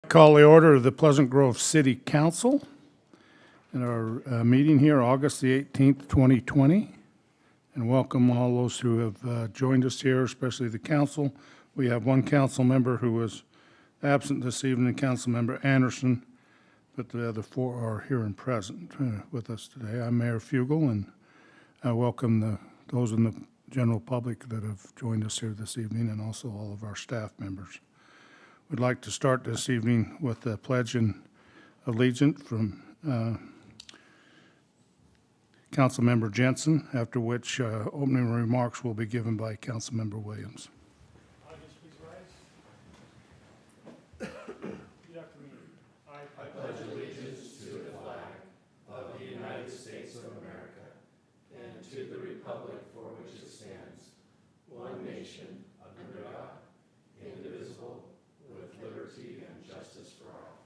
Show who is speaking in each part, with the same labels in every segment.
Speaker 1: Call the order of the Pleasant Grove City Council in our meeting here, August the 18th, 2020. And welcome all those who have joined us here, especially the council. We have one council member who is absent this evening, Council Member Anderson, but the other four are here and present with us today. I'm Mayor Fugel, and I welcome those in the general public that have joined us here this evening, and also all of our staff members. We'd like to start this evening with the Pledge of Allegiance from Councilmember Jensen, after which opening remarks will be given by Councilmember Williams.
Speaker 2: Audience, please rise. Repeat after me. I pledge allegiance to the flag of the United States of America and to the republic for which it stands, one nation, under God, indivisible, with liberty and justice for all.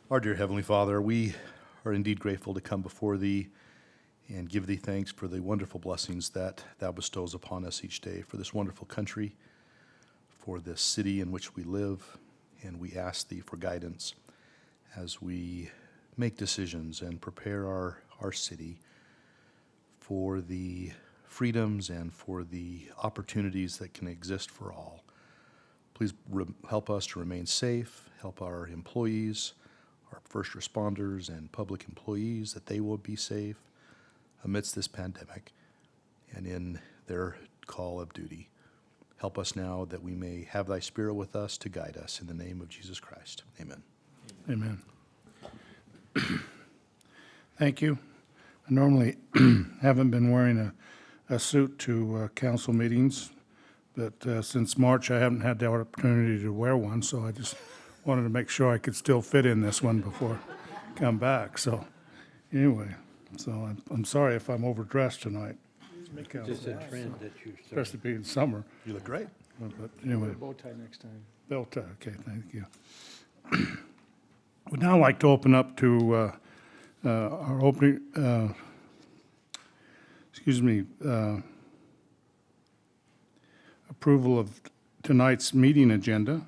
Speaker 3: Our dear Heavenly Father, we are indeed grateful to come before Thee and give Thee thanks for the wonderful blessings that Thou bestows upon us each day, for this wonderful country, for this city in which we live, and we ask Thee for guidance as we make decisions and prepare our city for the freedoms and for the opportunities that can exist for all. Please help us to remain safe, help our employees, our first responders and public employees, that they will be safe amidst this pandemic and in their call of duty. Help us now that we may have Thy Spirit with us to guide us. In the name of Jesus Christ, amen.
Speaker 1: Amen. Thank you. I normally haven't been wearing a suit to council meetings, but since March I haven't had the opportunity to wear one, so I just wanted to make sure I could still fit in this one before I come back. So anyway, so I'm sorry if I'm overdressed tonight.
Speaker 4: Just a trend that you started.
Speaker 1: Especially being summer.
Speaker 3: You look great.
Speaker 1: But anyway,
Speaker 2: Bow tie next time.
Speaker 1: belt tie. Okay, thank you. We'd now like to open up to our opening, approval of tonight's meeting agenda.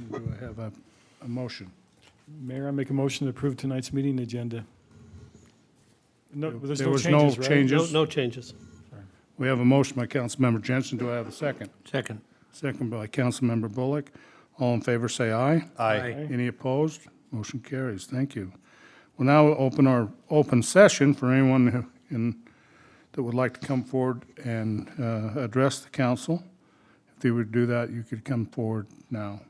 Speaker 1: Do I have a motion?
Speaker 2: Mayor, I make a motion to approve tonight's meeting agenda. No, there's
Speaker 1: There
Speaker 2: no
Speaker 1: was
Speaker 2: changes,
Speaker 1: no
Speaker 2: right?
Speaker 1: changes.
Speaker 4: No changes.
Speaker 1: We have a motion by Councilmember Jensen. Do I have a second?
Speaker 4: Second.
Speaker 1: Second by Councilmember Bullock. All in favor, say aye.
Speaker 4: Aye.
Speaker 1: Any opposed? Motion carries. Thank you. We'll now open our open session for anyone that would like to come forward and address the council. If they would do that, you could come forward now.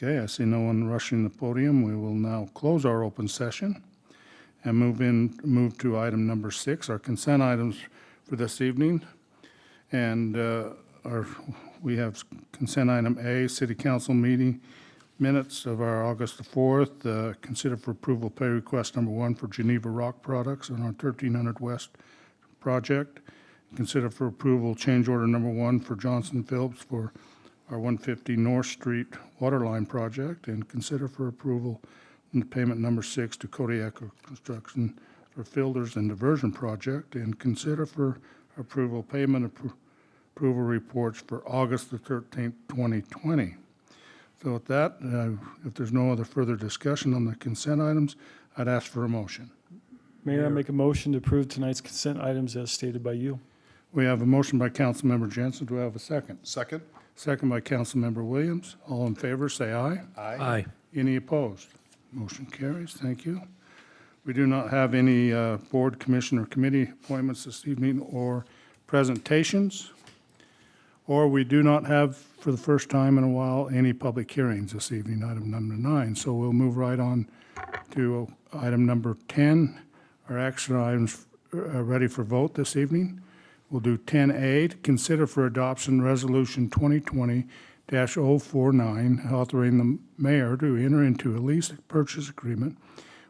Speaker 1: Okay, I see no one rushing the podium. We will now close our open session and move to item number 6, our consent items for this evening. And we have consent item A, City Council meeting minutes of our August the 4th. Consider for approval pay request number 1 for Geneva Rock Products on our 1300 West project. Consider for approval change order number 1 for Johnson Phillips for our 150 North Street waterline project, and consider for approval payment number 6 to Kodiak Construction for filters and diversion project, and consider for approval payment approval reports for August the 13th, 2020. So with that, if there's no other further discussion on the consent items, I'd ask for a motion.
Speaker 2: Mayor, I make a motion to approve tonight's consent items as stated by you.
Speaker 1: We have a motion by Councilmember Jensen. Do I have a second?
Speaker 3: Second.
Speaker 1: Second by Councilmember Williams. All in favor, say aye.
Speaker 4: Aye.
Speaker 1: Any opposed? Motion carries. Thank you. We do not have any board, commission, or committee appointments this evening or presentations. Or we do not have, for the first time in a while, any public hearings this evening, item number 9. So we'll move right on to item number 10, our action items ready for vote this evening. We'll do 10A, to consider for adoption Resolution 2020-049, authorizing the mayor to enter into a lease purchase agreement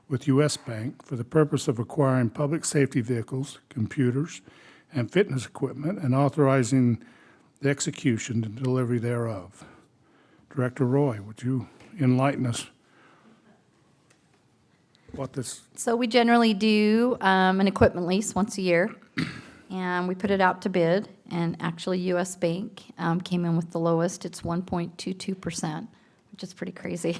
Speaker 1: with U.S. Bank for the purpose of acquiring public safety vehicles, computers, and fitness equipment, and authorizing the execution and delivery thereof. Director Roy, would you enlighten us what this,
Speaker 5: So we generally do an equipment lease once a year. And we put it out to bid, and actually US Bank came in with the lowest. It's 1.22%, which is pretty crazy.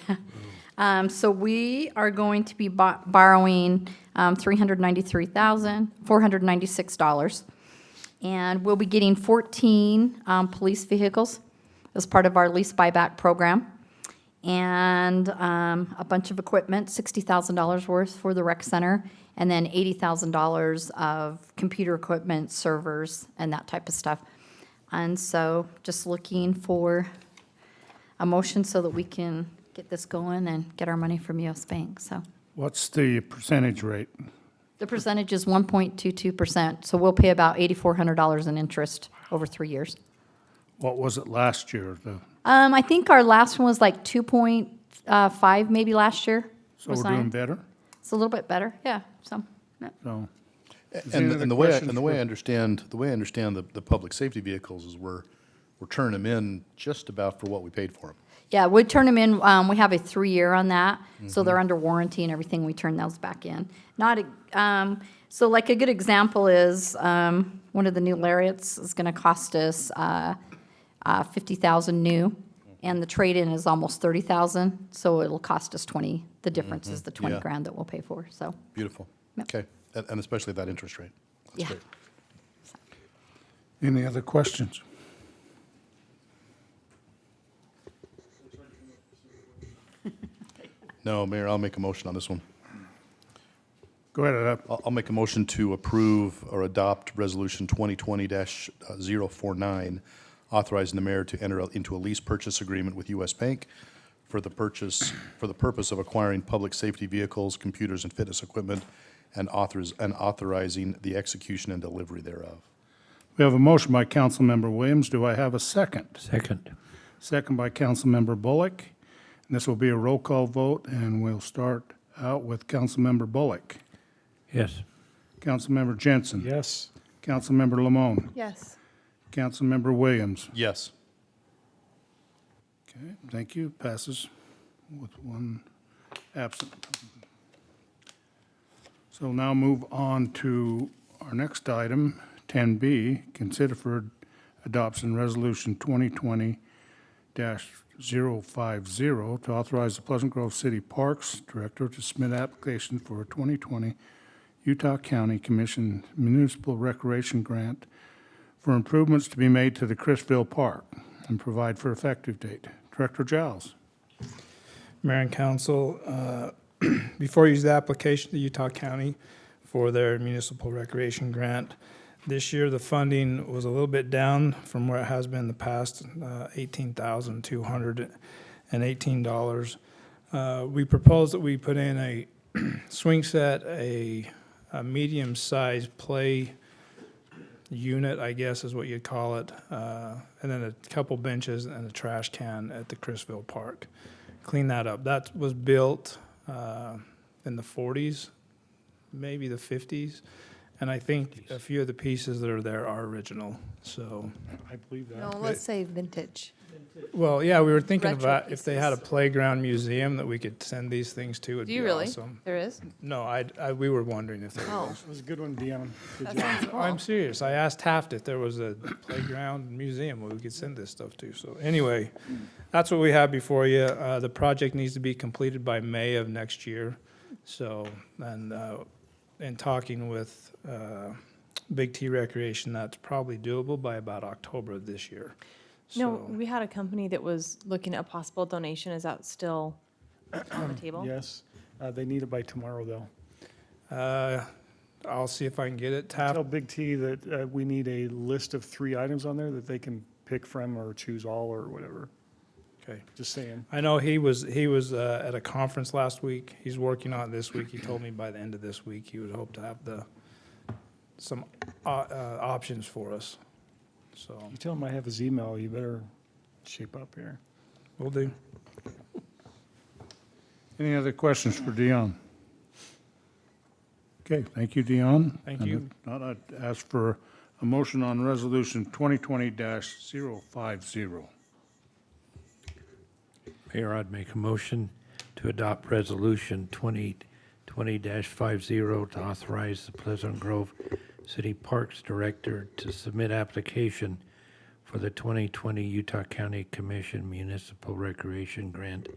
Speaker 5: So we are going to be borrowing $393,496. And we'll be getting 14 police vehicles as part of our lease buyback program. And a bunch of equipment, $60,000 worth for the rec center, and then $80,000 of computer equipment, servers, and that type of stuff. And so just looking for a motion so that we can get this going and get our money from US Bank, so.
Speaker 1: What's the percentage rate?
Speaker 5: The percentage is 1.22%, so we'll pay about $8,400 in interest over 3 years.
Speaker 1: What was it last year?
Speaker 5: I think our last one was like 2.5 maybe last year.
Speaker 1: So
Speaker 5: was
Speaker 1: we're doing
Speaker 5: nine.
Speaker 1: better?
Speaker 5: It's a little bit better, yeah, so, yeah.
Speaker 1: So, Is
Speaker 3: And
Speaker 1: any
Speaker 3: the-
Speaker 1: other
Speaker 3: and the way,
Speaker 1: questions
Speaker 3: and the way
Speaker 1: for-
Speaker 3: I understand, the public safety vehicles is we're turning them in just about for what we paid for them.
Speaker 5: Yeah, we turn them in, we have a 3-year on that, so they're under warranty and everything, we turn those back in. So like a good example is, one of the new Lariats is gonna cost us, 50,000 new, and the trade-in is almost 30,000, so it'll cost us 20, the difference is the 20
Speaker 3: Yeah.
Speaker 5: grand that we'll pay for, so,
Speaker 3: Beautiful.
Speaker 5: Yep.
Speaker 3: Okay, and especially that interest rate. That's
Speaker 5: yeah.
Speaker 3: great.
Speaker 1: Any other questions?
Speaker 3: No, Mayor, I'll make a motion on this one.
Speaker 1: Go ahead,
Speaker 3: I'll make a motion to approve or adopt Resolution 2020-049, authorizing the mayor to enter into a lease purchase agreement with U.S. Bank for the purpose of acquiring public safety vehicles, computers, and fitness equipment, and authorizing the execution and delivery thereof.
Speaker 1: we have a motion by Councilmember Williams. Do I have a second?
Speaker 4: Second.
Speaker 1: Second by Councilmember Bullock. And this will be a roll call vote, and we'll start out with Councilmember Bullock.
Speaker 4: Yes.
Speaker 1: Councilmember Jensen.
Speaker 6: Yes.
Speaker 1: Councilmember Lamone.
Speaker 7: Yes.
Speaker 1: Councilmember Williams.
Speaker 3: Yes.
Speaker 1: Okay, thank you. Passes with one absent. So we'll now move on to our next item, 10B, consider for adoption Resolution 2020-050 to authorize the Pleasant Grove City Parks Director to submit application for a 2020 Utah County Commission Municipal Recreation Grant for improvements to be made to the Chrisville Park and provide for effective date. Director Giles.
Speaker 6: Mayor and council, before you use the application to Utah County for their municipal recreation grant, this year the funding was a little bit down from where it has been in the past, $18,218. We proposed that we put in a swing set, a medium-sized play unit, I guess is what you'd call it, and then a couple benches and a trash can at the Chrisville Park. Clean that up. That was built in the 40s, maybe the 50s, and I think a few of the pieces that are there are original. So,
Speaker 1: I believe that.
Speaker 7: No, let's say vintage.
Speaker 6: well, yeah, we were thinking
Speaker 7: Retro
Speaker 6: about if they had a
Speaker 7: pieces.
Speaker 6: playground museum that we could send these things to. It'd
Speaker 7: Do you
Speaker 6: be
Speaker 7: really?
Speaker 6: awesome.
Speaker 7: There is?
Speaker 6: No, we were wondering if there
Speaker 7: Oh,
Speaker 6: was.
Speaker 8: That was a good one, Dion. Good
Speaker 7: that
Speaker 8: job.
Speaker 7: sounds cool.
Speaker 6: I'm serious. I asked Taft if there was a playground museum where we could send this stuff to. So anyway, that's what we have before you. The project needs to be completed by May of next year. So, and in talking with Big T Recreation, that's probably doable by about October of this year.
Speaker 9: No,
Speaker 6: So,
Speaker 9: we had a company that was looking at a possible donation. Is that still on the table?
Speaker 8: Yes, they need it by tomorrow, though.
Speaker 6: I'll see if I can get it.
Speaker 8: Tell
Speaker 6: Taft,
Speaker 8: Big T that we need a list of 3 items on there that they can pick from or choose all or whatever.
Speaker 6: okay.
Speaker 8: Just saying.
Speaker 6: I know he was at a conference last week. He's working on it this week. He told me by the end of this week, he would hope to have some options for us. So
Speaker 8: You tell him I have his email, you better shape up here.
Speaker 6: we'll do.
Speaker 1: Any other questions for Dion? Okay, thank you, Dion.
Speaker 6: Thank
Speaker 1: And
Speaker 6: you.
Speaker 1: if not, I'd ask for a motion on Resolution 2020-050.
Speaker 4: Mayor, I'd make a motion to adopt Resolution 2020-50 to authorize the Pleasant Grove City Parks Director to submit application for the 2020 Utah County Commission Municipal Recreation Grant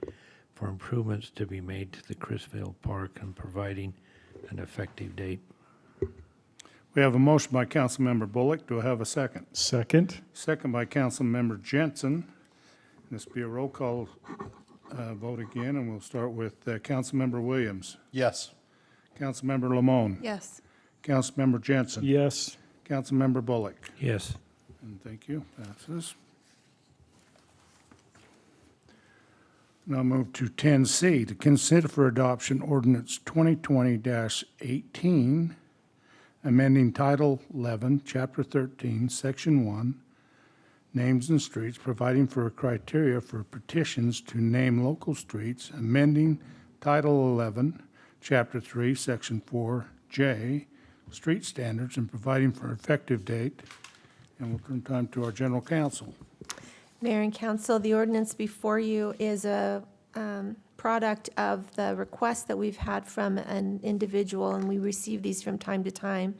Speaker 4: for improvements to be made to the Chrisville Park and providing an effective date.
Speaker 1: We have a motion by Councilmember Bullock. Do I have a second?
Speaker 8: Second?
Speaker 1: Second by Councilmember Jensen. This will be a roll call vote again, and we'll start with Councilmember Williams,
Speaker 3: Yes.
Speaker 1: Councilmember Lamone,
Speaker 9: Yes.
Speaker 1: Councilmember Jensen,
Speaker 8: Yes.
Speaker 1: Councilmember Bullock.
Speaker 4: Yes.
Speaker 1: And thank you, passes. Now move to 10C, to consider for adoption ordinance 2020-18, amending Title 11, Chapter 13, Section 1, names and streets, providing for a criteria for petitions to name local streets, amending Title 11, Chapter 3, Section 4J, street standards, and providing for effective date. And we'll turn time to our general counsel.
Speaker 7: Mayor and council, the ordinance before you is a product of the request that we've had from an individual, and we receive these from time to time,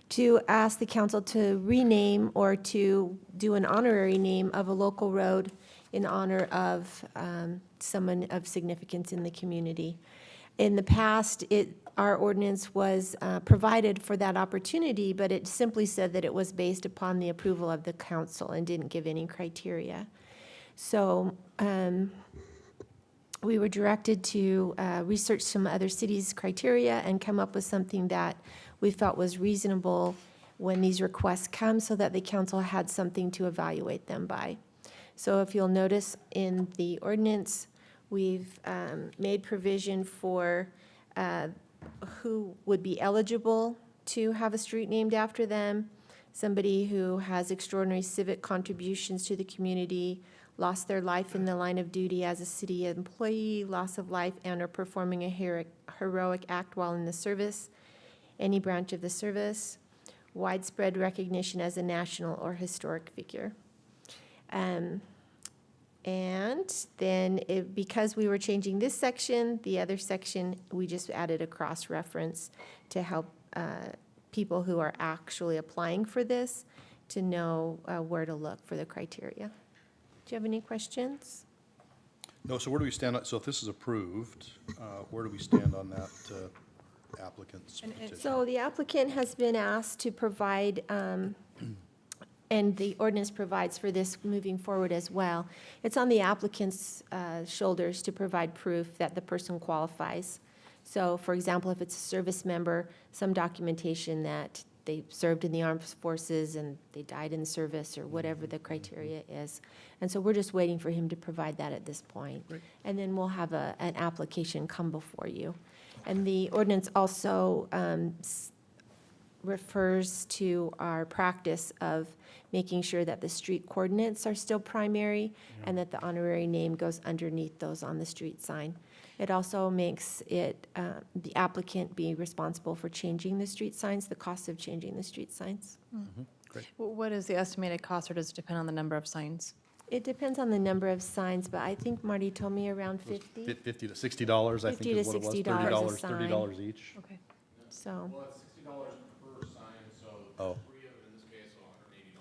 Speaker 7: to ask the council to rename or to do an honorary name of a local road in honor of someone of significance in the community. In the past, our ordinance was provided for that opportunity, but it simply said that it was based upon the approval of the council and didn't give any criteria. So we were directed to research some other cities' criteria and come up with something that we felt was reasonable when these requests come, so that the council had something to evaluate them by. So if you'll notice in the ordinance, we've made provision for who would be eligible to have a street named after them, somebody who has extraordinary civic contributions to the community, lost their life in the line of duty as a city employee, loss of life and or performing a heroic act while in the service, any branch of the service, widespread recognition as a national or historic figure. And then, because we were changing this section, the other section, we just added a cross-reference to help people who are actually applying for this to know where to look for the criteria. Do you have any questions?
Speaker 3: No, so where do we stand, so if this is approved, where do we stand on that applicant's petition?
Speaker 7: So the applicant has been asked to provide, and the ordinance provides for this moving forward as well. It's on the applicant's shoulders to provide proof that the person qualifies. So, for example, if it's a service member, some documentation that they served in the armed forces and they died in service, or whatever the criteria is. And so we're just waiting for him to provide that at this point.
Speaker 3: Great.
Speaker 7: And then we'll have an application come before you. And the ordinance also refers to our practice of making sure that the street coordinates are still primary and that the honorary name goes underneath those on the street sign. It also makes it, the applicant be responsible for changing the street signs, the cost of changing the street signs.
Speaker 9: What is the estimated cost, or does it depend on the number of signs?
Speaker 7: It depends on the number of signs, but I think Marty told me around 50,
Speaker 3: $50 to $60, I think
Speaker 7: 50
Speaker 3: is
Speaker 7: to
Speaker 3: what it was.
Speaker 7: $60 a
Speaker 3: $30,
Speaker 7: sign.
Speaker 3: $30 each.
Speaker 9: Okay.
Speaker 7: so.
Speaker 2: Well, it's $60 per sign, so
Speaker 3: Oh.
Speaker 2: three of it in this case, so $180.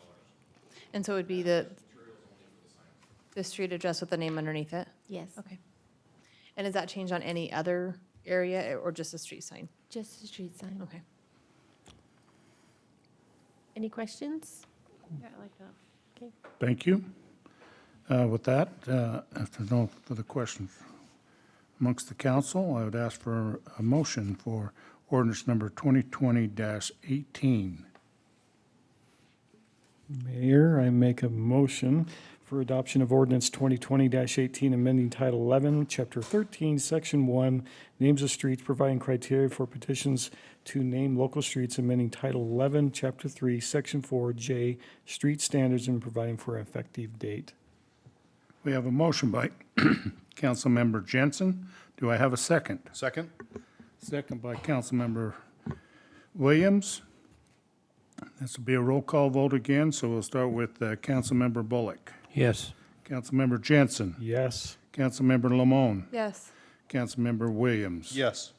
Speaker 9: And so it would be the street address with the name underneath it?
Speaker 7: Yes,
Speaker 9: Okay. And does that change on any other area or just a street sign?
Speaker 7: just the street sign.
Speaker 9: Okay.
Speaker 7: Any questions?
Speaker 9: Yeah, I like that.
Speaker 1: Thank you. With that, if there's no further questions amongst the council, I would ask for a motion for ordinance number 2020-18.
Speaker 8: Mayor, I make a motion for adoption of ordinance 2020-18, amending Title 11, Chapter 13, Section 1, names of streets, providing criteria for petitions to name local streets, amending Title 11, Chapter 3, Section 4J, street standards, and providing for an effective date.
Speaker 1: We have a motion by Councilmember Jensen. Do I have a second?
Speaker 3: Second?
Speaker 1: Second by Councilmember Williams. This will be a roll call vote again, so we'll start with Councilmember Bullock,
Speaker 4: Yes.
Speaker 1: Councilmember Jensen,
Speaker 8: Yes.
Speaker 1: Councilmember Lamone,
Speaker 9: Yes.
Speaker 1: Councilmember Williams.
Speaker 3: Yes.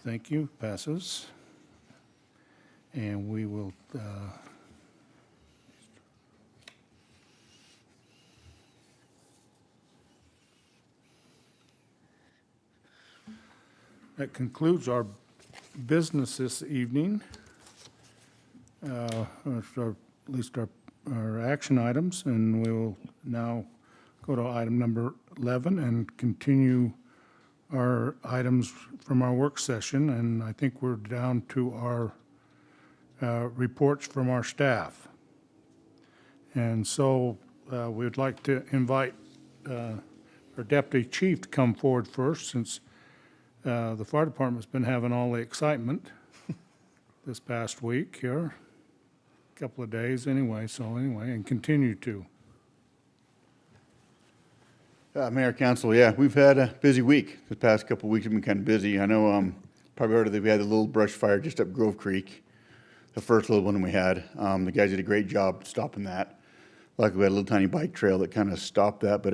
Speaker 1: Thank you, passes. And we will, that concludes our business this evening. At least our action items, and we will now go to item number 11 and continue our items from our work session. And I think we're down to our reports from our staff. And so we would like to invite our deputy chief to come forward first, since the fire department's been having all the excitement this past week here, couple of days anyway, and continue to.
Speaker 10: Mayor, Council, yeah, we've had a busy week. The past couple of weeks have been kind of busy. I know probably heard that we had a little brush fire just up Grove Creek, the first little one we had. The guys did a great job stopping that. Luckily, we had a little tiny bike trail that kind of stopped that, but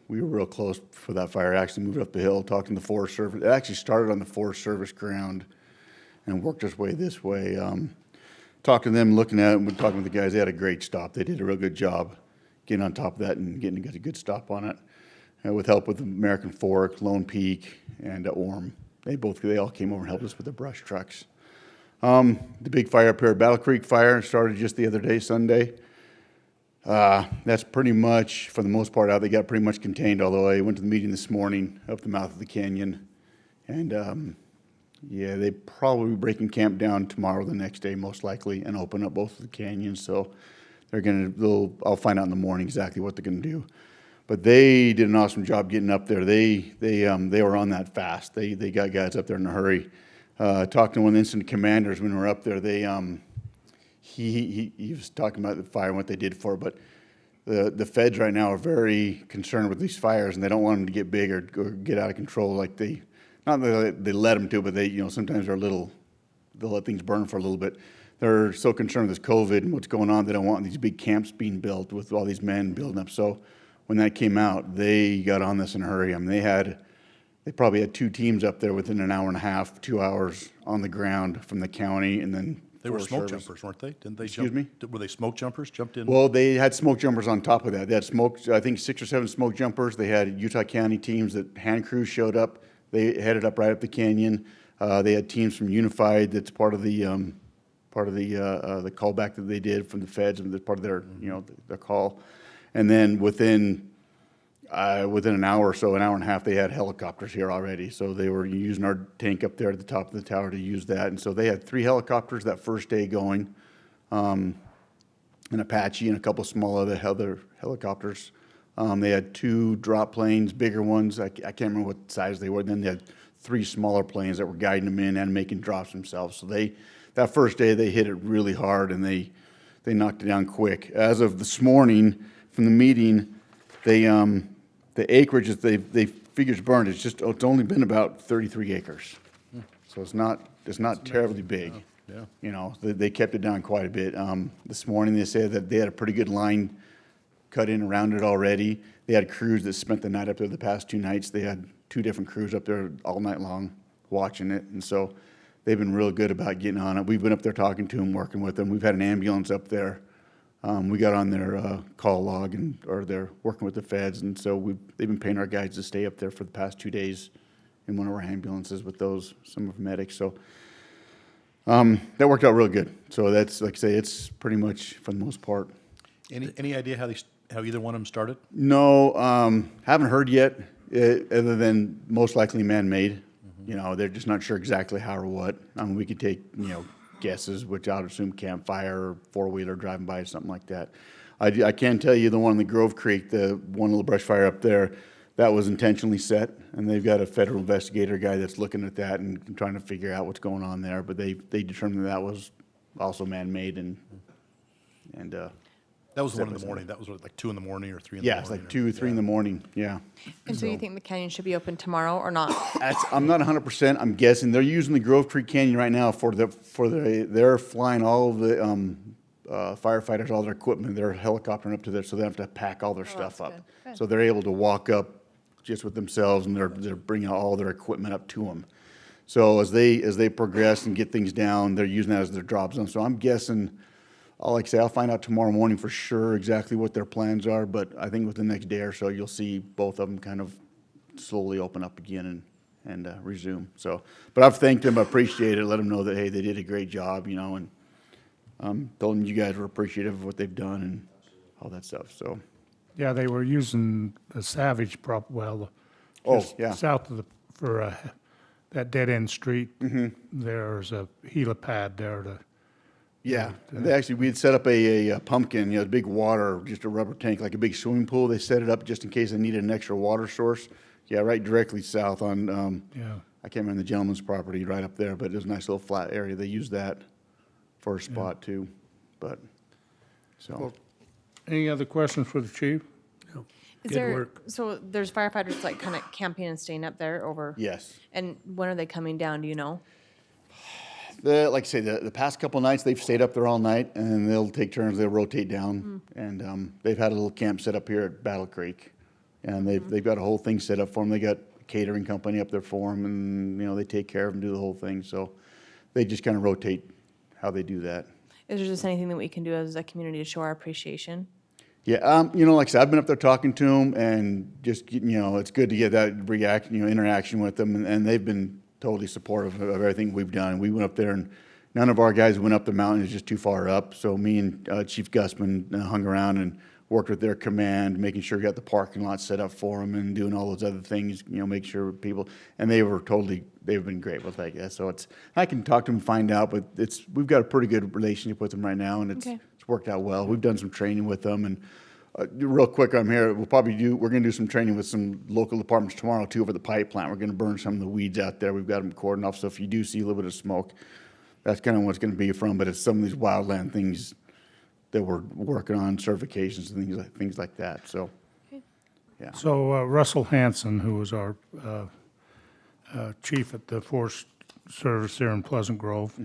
Speaker 10: we were real close for that fire. It actually moved up the hill, talking to the Forest Service. It actually started on the Forest Service ground and worked its way this way. Talked to them, looking at it, and we're talking with the guys. They had a great stop. They did a real good job getting on top of that and getting a good stop on it. With help with American Fork, Lone Peak, and Orm. They all came over and helped us with the brush trucks. The big fire up here, Battle Creek Fire, started just the other day, Sunday. That's pretty much, for the most part, out. They got pretty much contained, although I went to the meeting this morning up the mouth of the canyon. And yeah, they probably be breaking camp down tomorrow, the next day, most likely, and open up both of the canyons. So I'll find out in the morning exactly what they're gonna do. But they did an awesome job getting up there. They were on that fast. They got guys up there in a hurry. Talking to one of the incident commanders when we were up there, he was talking about the fire and what they did for it. But the feds right now are very concerned with these fires, and they don't want them to get big or get out of control. Like not that they let them to, but sometimes they'll let things burn for a little bit. They're so concerned with this COVID and what's going on, they don't want these big camps being built with all these men building up. So when that came out, they got on this in a hurry. I mean, they probably had 2 teams up there within an hour and a half, 2 hours on the ground from the county, and then
Speaker 3: They were
Speaker 10: Forest
Speaker 3: smoke
Speaker 10: Service.
Speaker 3: jumpers, weren't they? Didn't they
Speaker 10: Excuse me?
Speaker 3: Were they smoke jumpers, jumped in?
Speaker 10: Well, they had smoke jumpers on top of that. They had I think 6 or 7 smoke jumpers. They had Utah County teams that hand crews showed up. They headed up right up the canyon. They had teams from Unified. That's part of the callback that they did from the feds, and that's part of their their call. And then within an hour or so, an hour and a half, they had helicopters here already. So they were using our tank up there at the top of the tower to use that. And so they had 3 helicopters that first day going, an Apache and a couple small other helicopters. They had 2 drop planes, bigger ones. I can't remember what size they were. Then they had 3 smaller planes that were guiding them in and making drops themselves. So that first day, they hit it really hard, and they knocked it down quick. As of this morning from the meeting, the acreage that they figures burned, it's only been about 33 acres. So it's not terribly big.
Speaker 3: Yeah.
Speaker 10: They kept it down quite a bit. This morning, they said that they had a pretty good line cut in around it already. They had crews that spent the night up there the past 2 nights. They had 2 different crews up there all night long watching it. And so they've been real good about getting on it. We've been up there talking to them, working with them. We've had an ambulance up there. We got on their call log, or they're working with the feds. And so they've been paying our guys to stay up there for the past 2 days in one of our ambulances with some of medics. So that worked out real good. So that's, like I say, it's pretty much, for the most part.
Speaker 3: Any idea how either one of them started?
Speaker 10: No, haven't heard yet, other than most likely man-made. They're just not sure exactly how or what. We could take, guesses, which I would assume campfire or 4-wheeler driving by or something like that. I can tell you the one in the Grove Creek, the one little brush fire up there, that was intentionally set, and they've got a federal investigator guy that's looking at that and trying to figure out what's going on there. But they determined that was also man-made, and
Speaker 3: That was the one in the morning. That was like 2 in the morning or 3 in the morning.
Speaker 10: yeah, it's like 2 or 3 in the morning. Yeah.
Speaker 9: And so you think the canyon should be open tomorrow or not?
Speaker 10: I'm not 100%. I'm guessing they're using the Grove Creek Canyon right now they're flying all of the firefighters, all their equipment. They're helicoptering up to there, so they have to pack all their stuff up. So they're able to walk up just with themselves, and they're bringing all their equipment up to them. So as they progress and get things down, they're using that as their drop zone. So I'm guessing, like I say, I'll find out tomorrow morning for sure exactly what their plans are, but I think within the next day or so, you'll see both of them kind of slowly open up again and resume. So, but I've thanked them, I appreciate it, let them know that, hey, they did a great job, you know, and told them you guys were appreciative of what they've done and all that stuff, so.
Speaker 1: Yeah, they were using the Savage well,
Speaker 10: Oh,
Speaker 1: just
Speaker 10: yeah.
Speaker 1: south of that dead-end street. There's a helipad there to,
Speaker 10: Yeah, and they actually, we had set up a pumpkin, you know, a big water, just a rubber tank, like a big swimming pool. They set it up just in case they needed an extra water source. Yeah, right directly south on,
Speaker 1: yeah.
Speaker 10: I can't remember the gentleman's property right up there, but it was a nice little flat area. They used that for a spot too, but, so.
Speaker 1: Any other questions for the chief?
Speaker 9: Is
Speaker 4: Good
Speaker 9: there,
Speaker 4: work.
Speaker 9: so there's firefighters like kind of camping and staying up there over?
Speaker 10: Yes.
Speaker 9: And when are they coming down, do you know?
Speaker 10: Like I say, the past couple nights, they've stayed up there all night, and they'll take turns, they'll rotate down. And they've had a little camp set up here at Battle Creek. And they've got a whole thing set up for them. They got a catering company up there for them, and, you know, they take care of them, do the whole thing. So they just kind of rotate how they do that.
Speaker 9: Is there just anything that we can do as a community to show our appreciation?
Speaker 10: Yeah, you know, like I said, I've been up there talking to them, and just, you know, it's good to get that reaction, you know, interaction with them, and they've been totally supportive of everything we've done. We went up there, and none of our guys went up the mountain; it's just too far up. So me and Chief Gusman hung around and worked with their command, making sure we got the parking lot set up for them, and doing all those other things, you know, make sure people. And they've been great with that. So I can talk to them and find out, but we've got a pretty good relationship with them right now, and it's worked out well. We've done some training with them, and real quick, I'm here. We're going to do some training with some local departments tomorrow too over the pipe plant. We're going to burn some of the weeds out there. We've got them cordoned off, so if you do see a little bit of smoke, that's kind of what it's going to be from. But it's some of these wildland things that we're working on, certifications and things like that. So, yeah.
Speaker 1: So Russell Hanson, who was our chief at the Forest Service there in Pleasant Grove,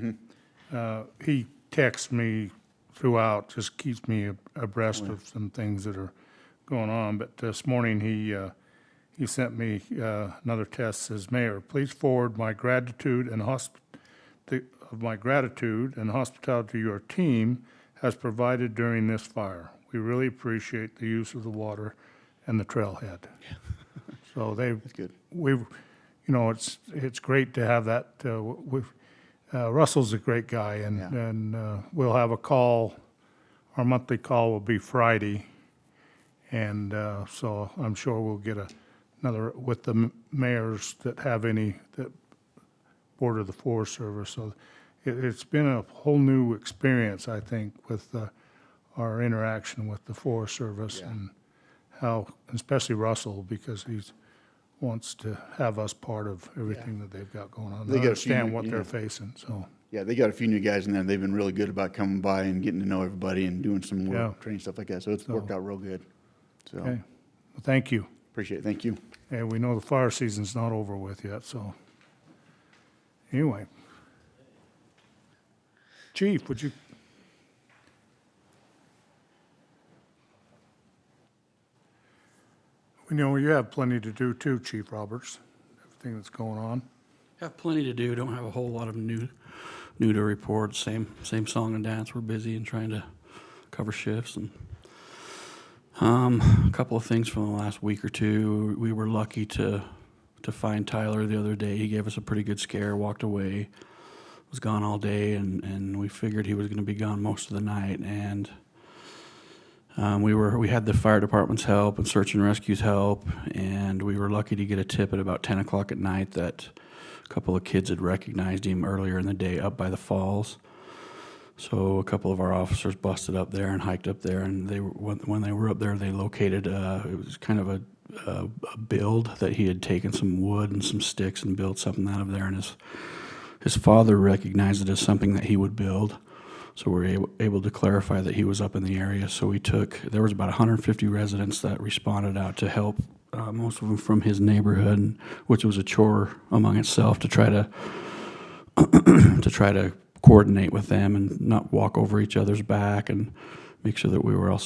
Speaker 1: he texts me throughout, just keeps me abreast of some things that are going on. But this morning, he sent me another text, says, Mayor, please forward my gratitude and hospitality to your team has provided during this fire. We really appreciate the use of the water and the trailhead. So
Speaker 10: That's good.
Speaker 1: you know, it's great to have that. Russell's a great guy, and we'll have a call. Our monthly call will be Friday, and so I'm sure we'll get another with the mayors that have any that border the Forest Service. So it's been a whole new experience, I think, with our interaction with the Forest Service and how, especially Russell, because he wants to have us part of everything that they've got going on.
Speaker 10: They
Speaker 1: They
Speaker 10: got a few
Speaker 1: understand
Speaker 10: new-
Speaker 1: what
Speaker 10: you
Speaker 1: they're
Speaker 10: know.
Speaker 1: facing, so.
Speaker 10: Yeah, they got a few new guys in there. They've been really good about coming by and getting to know everybody and doing some more
Speaker 1: Yeah.
Speaker 10: training stuff like that. So it's worked out real good. So
Speaker 1: Okay, well, thank you.
Speaker 10: appreciate it. Thank you.
Speaker 1: And we know the fire season's not over with yet, so. Anyway. Chief, would you? We know you have plenty to do too, Chief Roberts, everything that's going on.
Speaker 11: Have plenty to do, don't have a whole lot of new to report, same song and dance. We're busy and trying to cover shifts, and a couple of things from the last week or two. We were lucky to find Tyler the other day. He gave us a pretty good scare, walked away, was gone all day, and we figured he was going to be gone most of the night. And we had the fire department's help and search and rescue's help, and we were lucky to get a tip at about 10 o'clock at night that a couple of kids had recognized him earlier in the day up by the falls. So a couple of our officers busted up there and hiked up there, and when they were up there, they located it was kind of a build that he had taken some wood and some sticks and built something out of there, and his father recognized it as something that he would build. So we were able to clarify that he was up in the area. So there was about 150 residents that responded out to help, most of them from his neighborhood, which was a chore among itself to try to coordinate with them and not walk over each other's back and make sure that we were all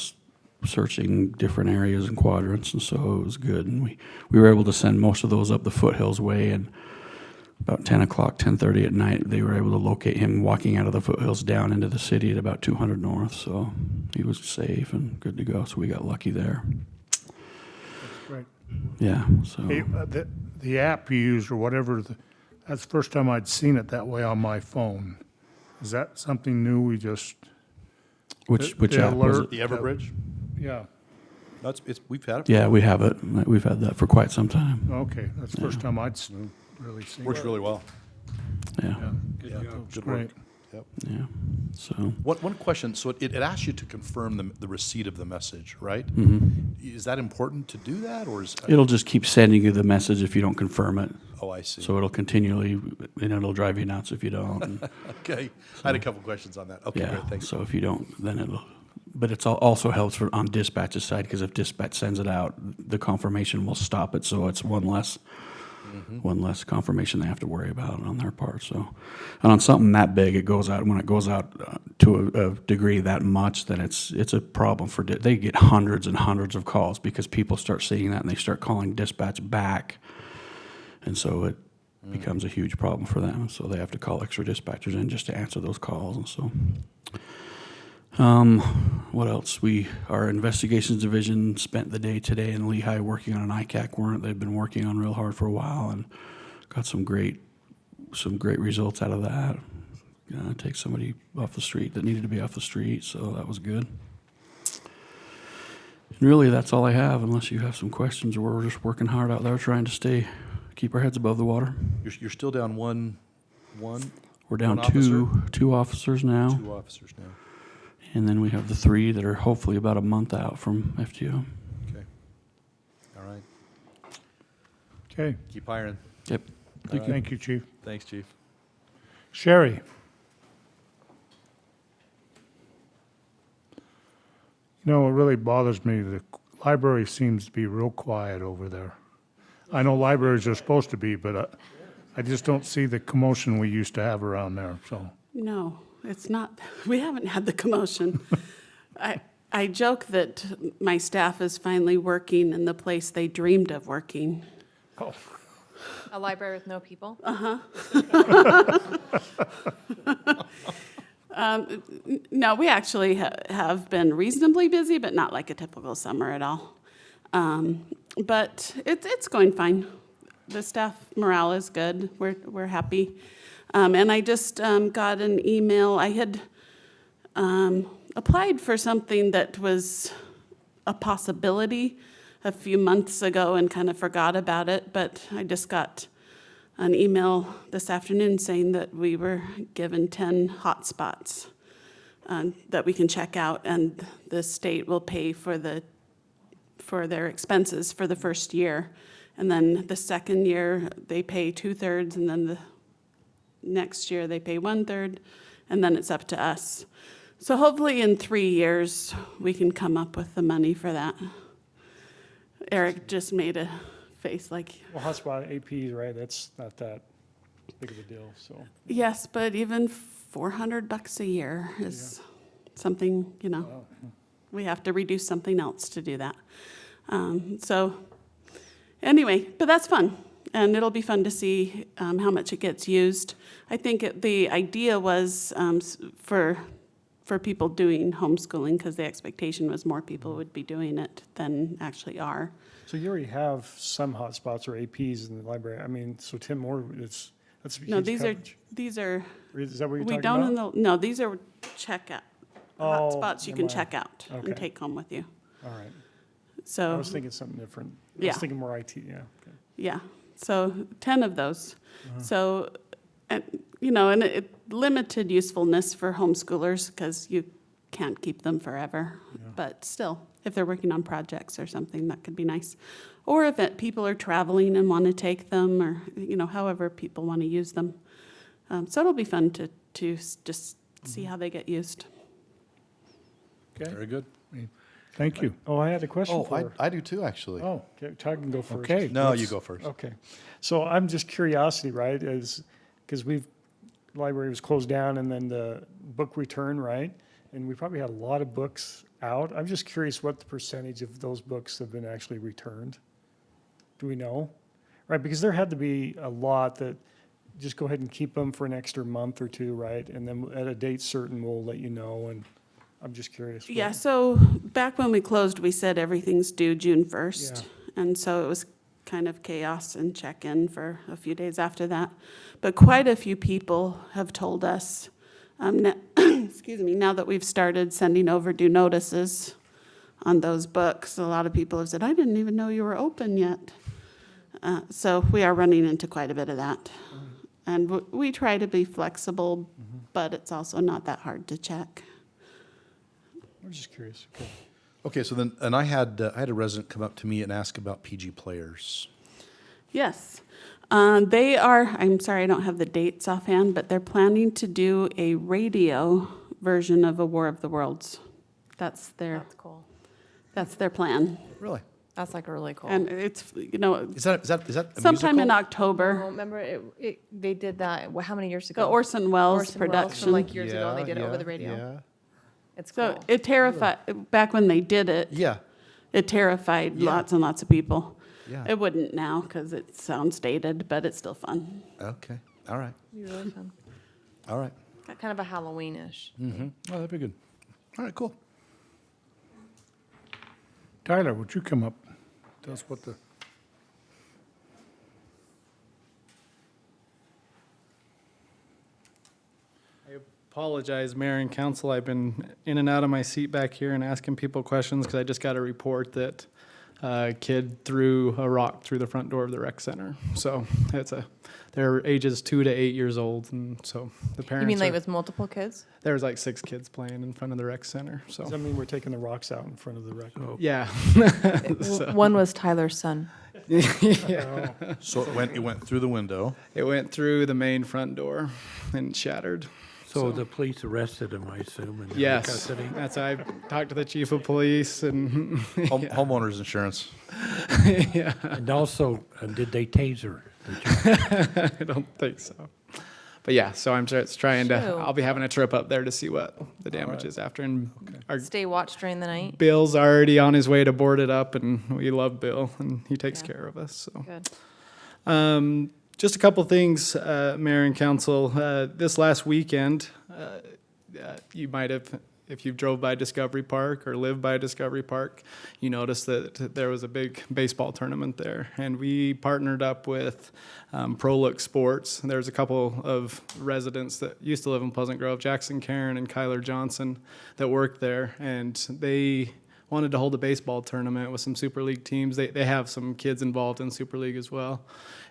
Speaker 11: searching different areas and quadrants. And so it was good. And we were able to send most of those up the foothills way, and about 10 o'clock, 10:30 at night, they were able to locate him walking out of the foothills down into the city at about 200 north. So he was safe and good to go. So we got lucky there.
Speaker 1: Great.
Speaker 11: Yeah. So
Speaker 1: Hey, the app you used or whatever, that's the first time I'd seen it that way on my phone. Is that something new we just,
Speaker 11: which
Speaker 1: the
Speaker 11: app was
Speaker 1: alert-
Speaker 11: it?
Speaker 3: The Everbridge?
Speaker 1: yeah,
Speaker 3: We've had it.
Speaker 11: Yeah, we have it. We've had that for quite some time.
Speaker 1: okay, that's the first time I'd really seen it.
Speaker 3: Works really well.
Speaker 11: Yeah.
Speaker 1: Yeah, that's
Speaker 3: Good
Speaker 1: great.
Speaker 3: work. Yep.
Speaker 11: Yeah. So.
Speaker 3: One question, so it asks you to confirm the receipt of the message, right?
Speaker 11: Mhm.
Speaker 3: Is that important to do that, or is?
Speaker 11: It'll just keep sending you the message if you don't confirm it.
Speaker 3: Oh, I see.
Speaker 11: So it'll continually, and it'll drive you nuts if you don't. And
Speaker 3: Okay, I had a couple questions on that. Okay,
Speaker 11: yeah.
Speaker 3: great, thanks.
Speaker 11: So if you don't, then it'll. But it's also helps for on dispatch's side because if dispatch sends it out, the confirmation will stop it. So it's one less confirmation they have to worry about on their part. So, and on something that big, it goes out when it goes out to a degree that much, then it's a problem for. They get hundreds and hundreds of calls because people start seeing that and they start calling dispatch back, and so it becomes a huge problem for them. So they have to call extra dispatchers in just to answer those calls, and so. What else? Our investigations division spent the day today in Lehigh working on an ICAC warrant they've been working on real hard for a while and got some great results out of that. Take somebody off the street that needed to be off the street, so that was good. And really, that's all I have, unless you have some questions, or we're just working hard out there trying to keep our heads above the water.
Speaker 3: You're still down one?
Speaker 11: We're down
Speaker 3: One officer?
Speaker 11: two officers now.
Speaker 3: 2 officers now.
Speaker 11: And then we have the 3 that are hopefully about a month out from FTO.
Speaker 3: Okay. All right.
Speaker 1: Okay,
Speaker 3: Keep hiring.
Speaker 11: Yep.
Speaker 1: thank you, Chief.
Speaker 3: Thanks, Chief.
Speaker 1: Sherry? You know, it really bothers me, the library seems to be real quiet over there. I know libraries are supposed to be, but I just don't see the commotion we used to have around there, so.
Speaker 12: No, it's not. We haven't had the commotion. I joke that my staff is finally working in the place they dreamed of working.
Speaker 1: Oh.
Speaker 9: A library with no people?
Speaker 12: No, we actually have been reasonably busy, but not like a typical summer at all. But it's going fine. The staff morale is good. We're happy. And I just got an email. I had applied for something that was a possibility a few months ago and kind of forgot about it, but I just got an email this afternoon saying that we were given 10 hotspots that we can check out, and the state will pay for their expenses for the first year. And then the second year, they pay 2/3, and then the next year they pay 1/3, and then it's up to us. So hopefully in 3 years, we can come up with the money for that. Eric just made a face like,
Speaker 8: Well, hotspot APs, right, that's not that big of a deal, so.
Speaker 12: yes, but even $400 a year is something, we have to reduce something else to do that. So anyway, but that's fun. And it'll be fun to see how much it gets used. I think the idea was for people doing homeschooling, because the expectation was more people would be doing it than actually are.
Speaker 8: So you already have some hotspots or APs in the library. I mean, so Tim Moore, that's a huge
Speaker 12: No, these
Speaker 8: coverage.
Speaker 12: are,
Speaker 8: Is that what you're
Speaker 12: we
Speaker 8: talking
Speaker 12: don't,
Speaker 8: about?
Speaker 12: no, these are checkout,
Speaker 8: Oh,
Speaker 12: hotspots you
Speaker 8: never
Speaker 12: can
Speaker 8: mind.
Speaker 12: check out and
Speaker 8: Okay.
Speaker 12: take home with you.
Speaker 8: All right. I
Speaker 12: So,
Speaker 8: was thinking something different. I
Speaker 12: Yeah.
Speaker 8: was thinking more IT, yeah. Okay.
Speaker 12: yeah, so 10 of those.
Speaker 8: Uh-huh.
Speaker 12: So, and it limited usefulness for homeschoolers because you can't keep them forever. But still, if they're working on projects or something, that could be nice. Or if people are traveling and want to take them, or, however people want to use them. So it'll be fun to just see how they get used.
Speaker 1: Okay,
Speaker 3: Very good.
Speaker 1: thank you.
Speaker 8: Oh, I had a question
Speaker 3: Oh,
Speaker 8: for her.
Speaker 3: I do too, actually.
Speaker 8: Oh, okay, Todd can go first.
Speaker 1: Okay.
Speaker 3: No,
Speaker 8: Let's-
Speaker 3: you go first.
Speaker 8: Okay. So I'm just curiosity, right, because library was closed down and then the book return, right? And we probably had a lot of books out. I'm just curious what the percentage of those books have been actually returned. Do we know? Right, because there had to be a lot that just go ahead and keep them for an extra month or two, right? And then at a date certain, we'll let you know, and I'm just curious.
Speaker 12: Yeah, so back when we closed, we said everything's due June 1st. And so it was kind of chaos and check-in for a few days after that. But quite a few people have told us, excuse me, now that we've started sending overdue notices on those books, a lot of people have said, I didn't even know you were open yet. So we are running into quite a bit of that. And we try to be flexible, but it's also not that hard to check.
Speaker 8: I'm just curious. Okay.
Speaker 3: Okay, so then, and I had a resident come up to me and ask about PG Players.
Speaker 12: Yes. They are, I'm sorry, I don't have the dates offhand, but they're planning to do a radio version of A War of the Worlds. That's their
Speaker 9: cool.
Speaker 12: plan.
Speaker 3: Really?
Speaker 9: That's like really cool.
Speaker 12: And it's, you know,
Speaker 3: Is that a
Speaker 12: sometime in
Speaker 3: musical?
Speaker 12: October.
Speaker 9: Remember, they did that, how many years ago?
Speaker 12: The Orson Welles
Speaker 9: Orson Welles
Speaker 12: production.
Speaker 9: from like years ago, and they did it over the radio.
Speaker 3: Yeah.
Speaker 9: It's
Speaker 12: So
Speaker 9: cool.
Speaker 12: it terrified, back when they did it,
Speaker 3: Yeah.
Speaker 12: it terrified
Speaker 3: Yeah.
Speaker 12: lots and lots of people.
Speaker 3: Yeah.
Speaker 12: It wouldn't now because it sounds dated, but it's still fun.
Speaker 3: Okay. All right.
Speaker 9: It'd be really fun.
Speaker 3: All right.
Speaker 9: Kind of a Halloween-ish.
Speaker 3: Mm-hmm. Oh, that'd be good. All right, cool.
Speaker 1: Tyler, would you come up? Tell us what the,
Speaker 13: I apologize, Mayor and Council. I've been in and out of my seat back here and asking people questions because I just got a report that a kid threw a rock through the front door of the rec center. So they're ages 2 to 8 years old, and so the parents.
Speaker 9: You mean like with multiple kids?
Speaker 13: There was like 6 kids playing in front of the rec center. So
Speaker 8: Does that mean we're taking the rocks out in front of the rec?
Speaker 13: yeah. So,
Speaker 9: One was Tyler's son.
Speaker 13: yeah.
Speaker 3: So it went through the window.
Speaker 13: It went through the main front door and shattered.
Speaker 4: So the police arrested him, I assume, and they're in
Speaker 13: Yes,
Speaker 4: custody?
Speaker 13: that's I talked to the chief of police and
Speaker 3: Homeowners insurance.
Speaker 13: yeah.
Speaker 4: And also, did they taser?
Speaker 13: I don't think so. But yeah, so I'm just trying to,
Speaker 9: So-
Speaker 13: I'll be having a trip up there to see what the damage is after. And our
Speaker 9: Stay watch during the night?
Speaker 13: Bill's already on his way to board it up, and we love Bill, and he takes
Speaker 9: Yeah.
Speaker 13: care of us. So,
Speaker 9: Good.
Speaker 13: just a couple things, Mayor and Council. This last weekend, you might have, if you drove by Discovery Park or lived by Discovery Park, you noticed that there was a big baseball tournament there. And we partnered up with ProLook Sports. There's a couple of residents that used to live in Pleasant Grove, Jackson Karen and Kyler Johnson, that worked there. And they wanted to hold a baseball tournament with some Super League teams. They have some kids involved in Super League as well.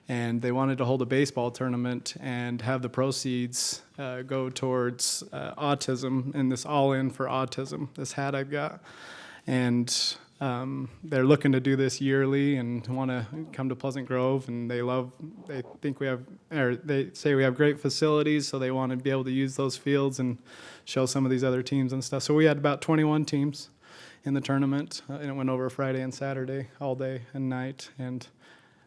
Speaker 13: And they wanted to hold a baseball tournament and have the proceeds go towards autism and this All In for Autism, this hat I've got. And they're looking to do this yearly and want to come to Pleasant Grove, and they think we have, or they say we have great facilities, so they want to be able to use those fields and show some of these other teams and stuff. So we had about 21 teams in the tournament, and it went over Friday and Saturday, all day and night. And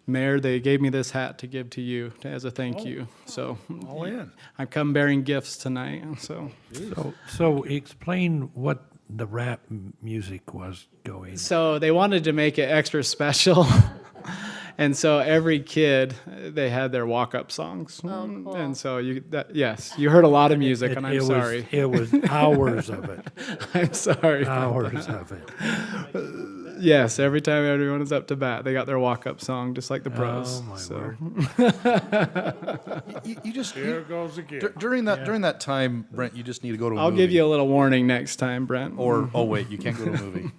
Speaker 13: Mayor, they gave me this hat to give to you as a thank you. So
Speaker 1: all in.
Speaker 13: I come bearing gifts tonight. So
Speaker 4: So explain what the rap music was going.
Speaker 13: So they wanted to make it extra special. And so every kid, they had their walk-up songs.
Speaker 9: Oh, cool.
Speaker 13: And so yes, you heard a lot of music, and I'm sorry.
Speaker 4: It was hours of it.
Speaker 13: I'm sorry.
Speaker 4: Hours of it.
Speaker 13: Yes, every time everyone is up to bat, they got their walk-up song, just like the pros.
Speaker 4: Oh, my
Speaker 13: so.
Speaker 4: word.
Speaker 3: You just
Speaker 1: There goes again.
Speaker 3: during that time, Brent. You just need to go to a
Speaker 13: I'll
Speaker 3: movie.
Speaker 13: give you a little warning next time, Brent.
Speaker 3: Or oh wait, you can't go to a movie.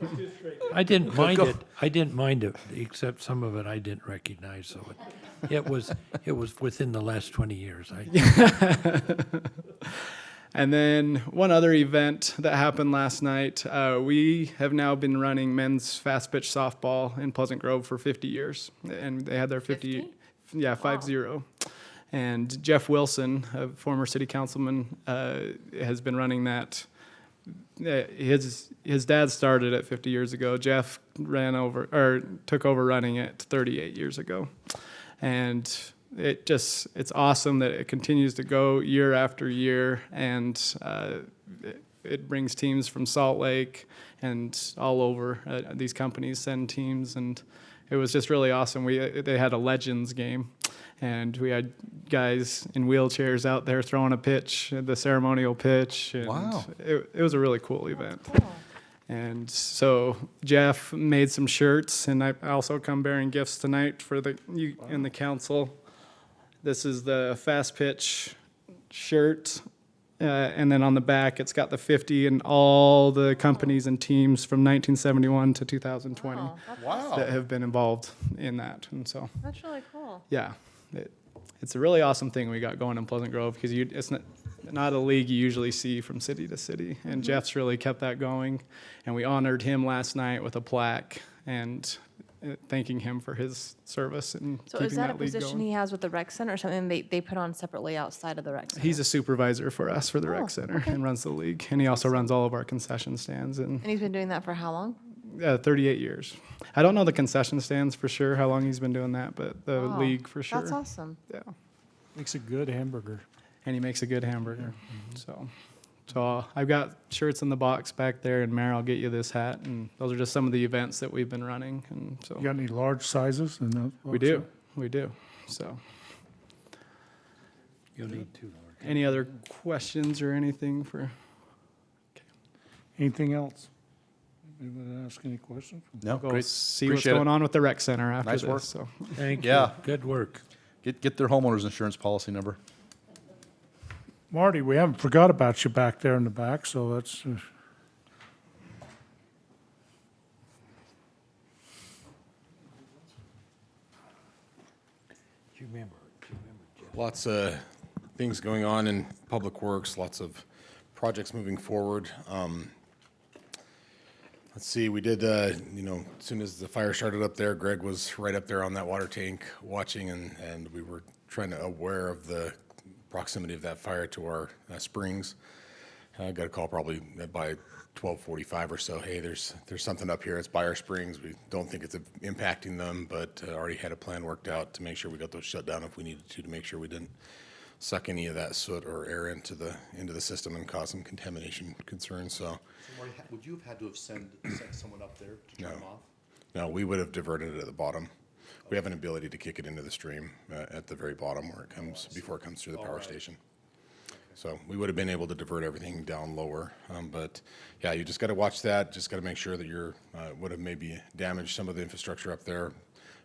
Speaker 4: I didn't mind
Speaker 3: go.
Speaker 4: it. I didn't mind it, except some of it I didn't recognize. So it was within the last 20 years.
Speaker 13: And then one other event that happened last night, we have now been running men's fast pitch softball in Pleasant Grove for 50 years. And they had their 50? Yeah, 50. And Jeff Wilson, a former city councilman, has been running that. His dad started it 50 years ago. Jeff took over running it 38 years ago. And it's awesome that it continues to go year after year, and it brings teams from Salt Lake and all over. These companies send teams, and it was just really awesome. They had a Legends game, And we had guys in wheelchairs out there throwing a pitch, the ceremonial pitch. And
Speaker 3: Wow.
Speaker 13: it was a really cool event. And so Jeff made some shirts, and I also come bearing gifts tonight for you and the council. This is the fast pitch shirt, and then on the back it's got the 50 and all the companies and teams from 1971 to 2020
Speaker 3: Wow.
Speaker 13: that have been involved in that. And so,
Speaker 9: That's really cool.
Speaker 13: yeah, it's a really awesome thing we got going in Pleasant Grove, because it's not a league you usually see from city to city. And Jeff's really kept that going. And we honored him last night with a plaque and thanking him for his service and
Speaker 9: So
Speaker 13: keeping
Speaker 9: is that a
Speaker 13: that league
Speaker 9: position
Speaker 13: going.
Speaker 9: he has with the rec center or something they put on separately outside of the rec center?
Speaker 13: He's a supervisor for us for the rec center and runs the league. And he also runs all of our concession stands and
Speaker 9: And he's been doing that for how long?
Speaker 13: 38 years. I don't know the concession stands for sure, how long he's been doing that, but the
Speaker 9: Wow,
Speaker 13: league for sure.
Speaker 9: That's awesome.
Speaker 13: Yeah.
Speaker 8: Makes a good hamburger.
Speaker 13: And he makes a good hamburger. So I've got shirts in the box back there, and Mayor, I'll get you this hat. And those are just some of the events that we've been running. And so
Speaker 1: You got any large sizes? In those
Speaker 13: we do. So
Speaker 4: You'll need two.
Speaker 13: any other questions or anything for?
Speaker 1: Anything else? Anybody ask any questions?
Speaker 3: No,
Speaker 13: Go
Speaker 3: great.
Speaker 13: see what's
Speaker 3: Appreciate it.
Speaker 13: going on with the rec center after
Speaker 3: Nice
Speaker 13: this.
Speaker 3: work.
Speaker 13: So
Speaker 4: Thank
Speaker 3: Yeah.
Speaker 4: you. Good work.
Speaker 3: Get their homeowner's insurance policy number.
Speaker 1: Marty, we haven't forgot about you back there in the back, so that's,
Speaker 4: Do you remember? Jeff?
Speaker 14: Lots of things going on in Public Works, lots of projects moving forward. Let's see, we did, as soon as the fire started up there, Greg was right up there on that water tank watching, and we were trying to aware of the proximity of that fire to our springs. I got a call probably by 12:45 or so. Hey, there's something up here. It's by our springs. We don't think it's impacting them, but already had a plan worked out to make sure we got those shut down if we needed to make sure we didn't suck any of that soot or air into the system and cause some contamination concerns. So
Speaker 3: Would you have had to have sent someone up there to turn them off?
Speaker 14: no, we would have diverted it at the bottom. We have an ability to kick it into the stream at the very bottom where it comes before it comes through the power station. So we would have been able to divert everything down lower. But yeah, you just got to watch that. Just got to make sure that you're would have maybe damaged some of the infrastructure up there,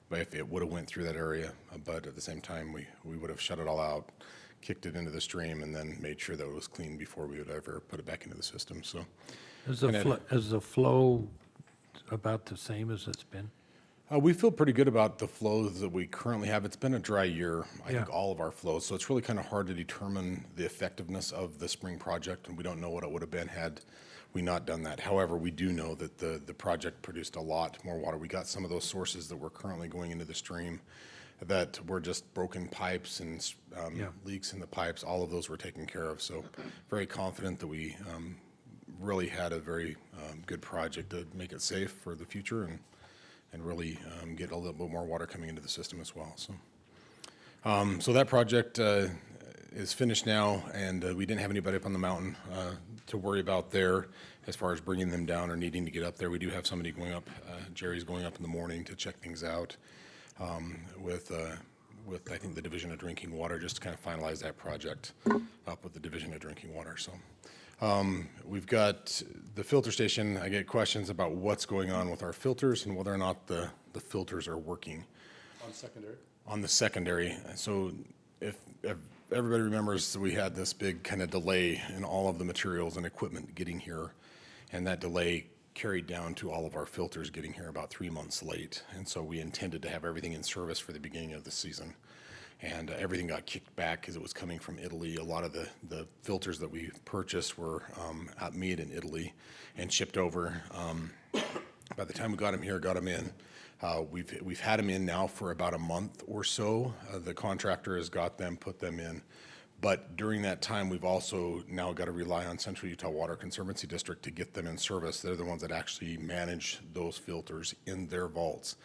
Speaker 14: but if it would have went through that area. But at the same time, we would have shut it all out, kicked it into the stream, and then made sure that it was clean before we would ever put it back into the system. So
Speaker 4: Is
Speaker 14: And then-
Speaker 4: the flow about the same as it's been?
Speaker 14: we feel pretty good about the flows that we currently have. It's been a dry year, I think,
Speaker 4: Yeah.
Speaker 14: all of our flows. So it's really kind of hard to determine the effectiveness of the spring project, and we don't know what it would have been had we not done that. However, we do know that the project produced a lot more water. We got some of those sources that were currently going into the stream that were just broken pipes and
Speaker 4: Yeah.
Speaker 14: leaks in the pipes. All of those were taken care of. So very confident that we really had a very good project to make it safe for the future and really get a little bit more water coming into the system as well. So that project is finished now, and we didn't have anybody up on the mountain to worry about there as far as bringing them down or needing to get up there. We do have somebody going up. Jerry's going up in the morning to check things out with I think the Division of Drinking Water, just to kind of finalize that project up with the Division of Drinking Water. So we've got the filter station. I get questions about what's going on with our filters and whether or not the filters are working.
Speaker 3: On secondary?
Speaker 14: On the secondary. So if everybody remembers, we had this big kind of delay in all of the materials and equipment getting here, and that delay carried down to all of our filters getting here about 3 months late. And so we intended to have everything in service for the beginning of the season. And everything got kicked back because it was coming from Italy. A lot of the filters that we purchased were made in Italy and shipped over. By the time we got them here, got them in, we've had them in now for about a month or so. The contractor has got them, put them in. But during that time, we've also now got to rely on Central Utah Water Conservancy District to get them in service. They're the ones that actually manage those filters in their vaults.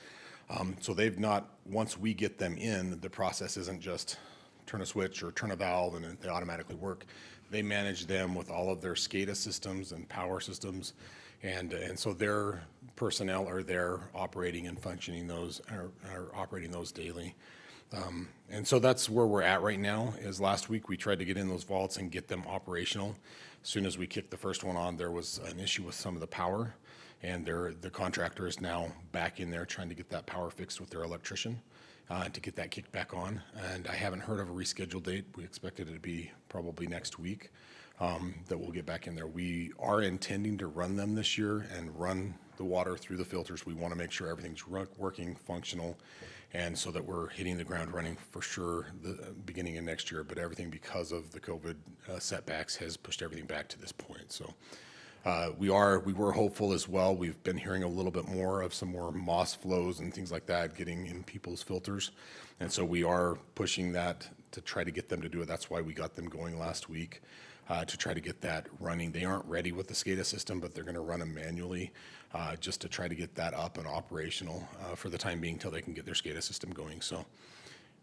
Speaker 14: So they've not, once we get them in, the process isn't just turn a switch or turn a valve and they automatically work. They manage them with all of their SCADA systems and power systems. And so their personnel are there operating and functioning those, are operating those daily. And so that's where we're at right now, is last week we tried to get in those vaults and get them operational. As soon as we kicked the first one on, there was an issue with some of the power, and the contractor is now back in there trying to get that power fixed with their electrician to get that kicked back on. And I haven't heard of a rescheduled date. We expected it to be probably next week that we'll get back in there. We are intending to run them this year and run the water through the filters. We want to make sure everything's working, functional, and so that we're hitting the ground running for sure the beginning of next year. But everything, because of the COVID setbacks, has pushed everything back to this point. So we were hopeful as well. We've been hearing a little bit more of some more moss flows and things like that getting in people's filters. And so we are pushing that to try to get them to do it. That's why we got them going last week, to try to get that running. They aren't ready with the SCADA system, but they're going to run them manually just to try to get that up and operational for the time being till they can get their SCADA system going. So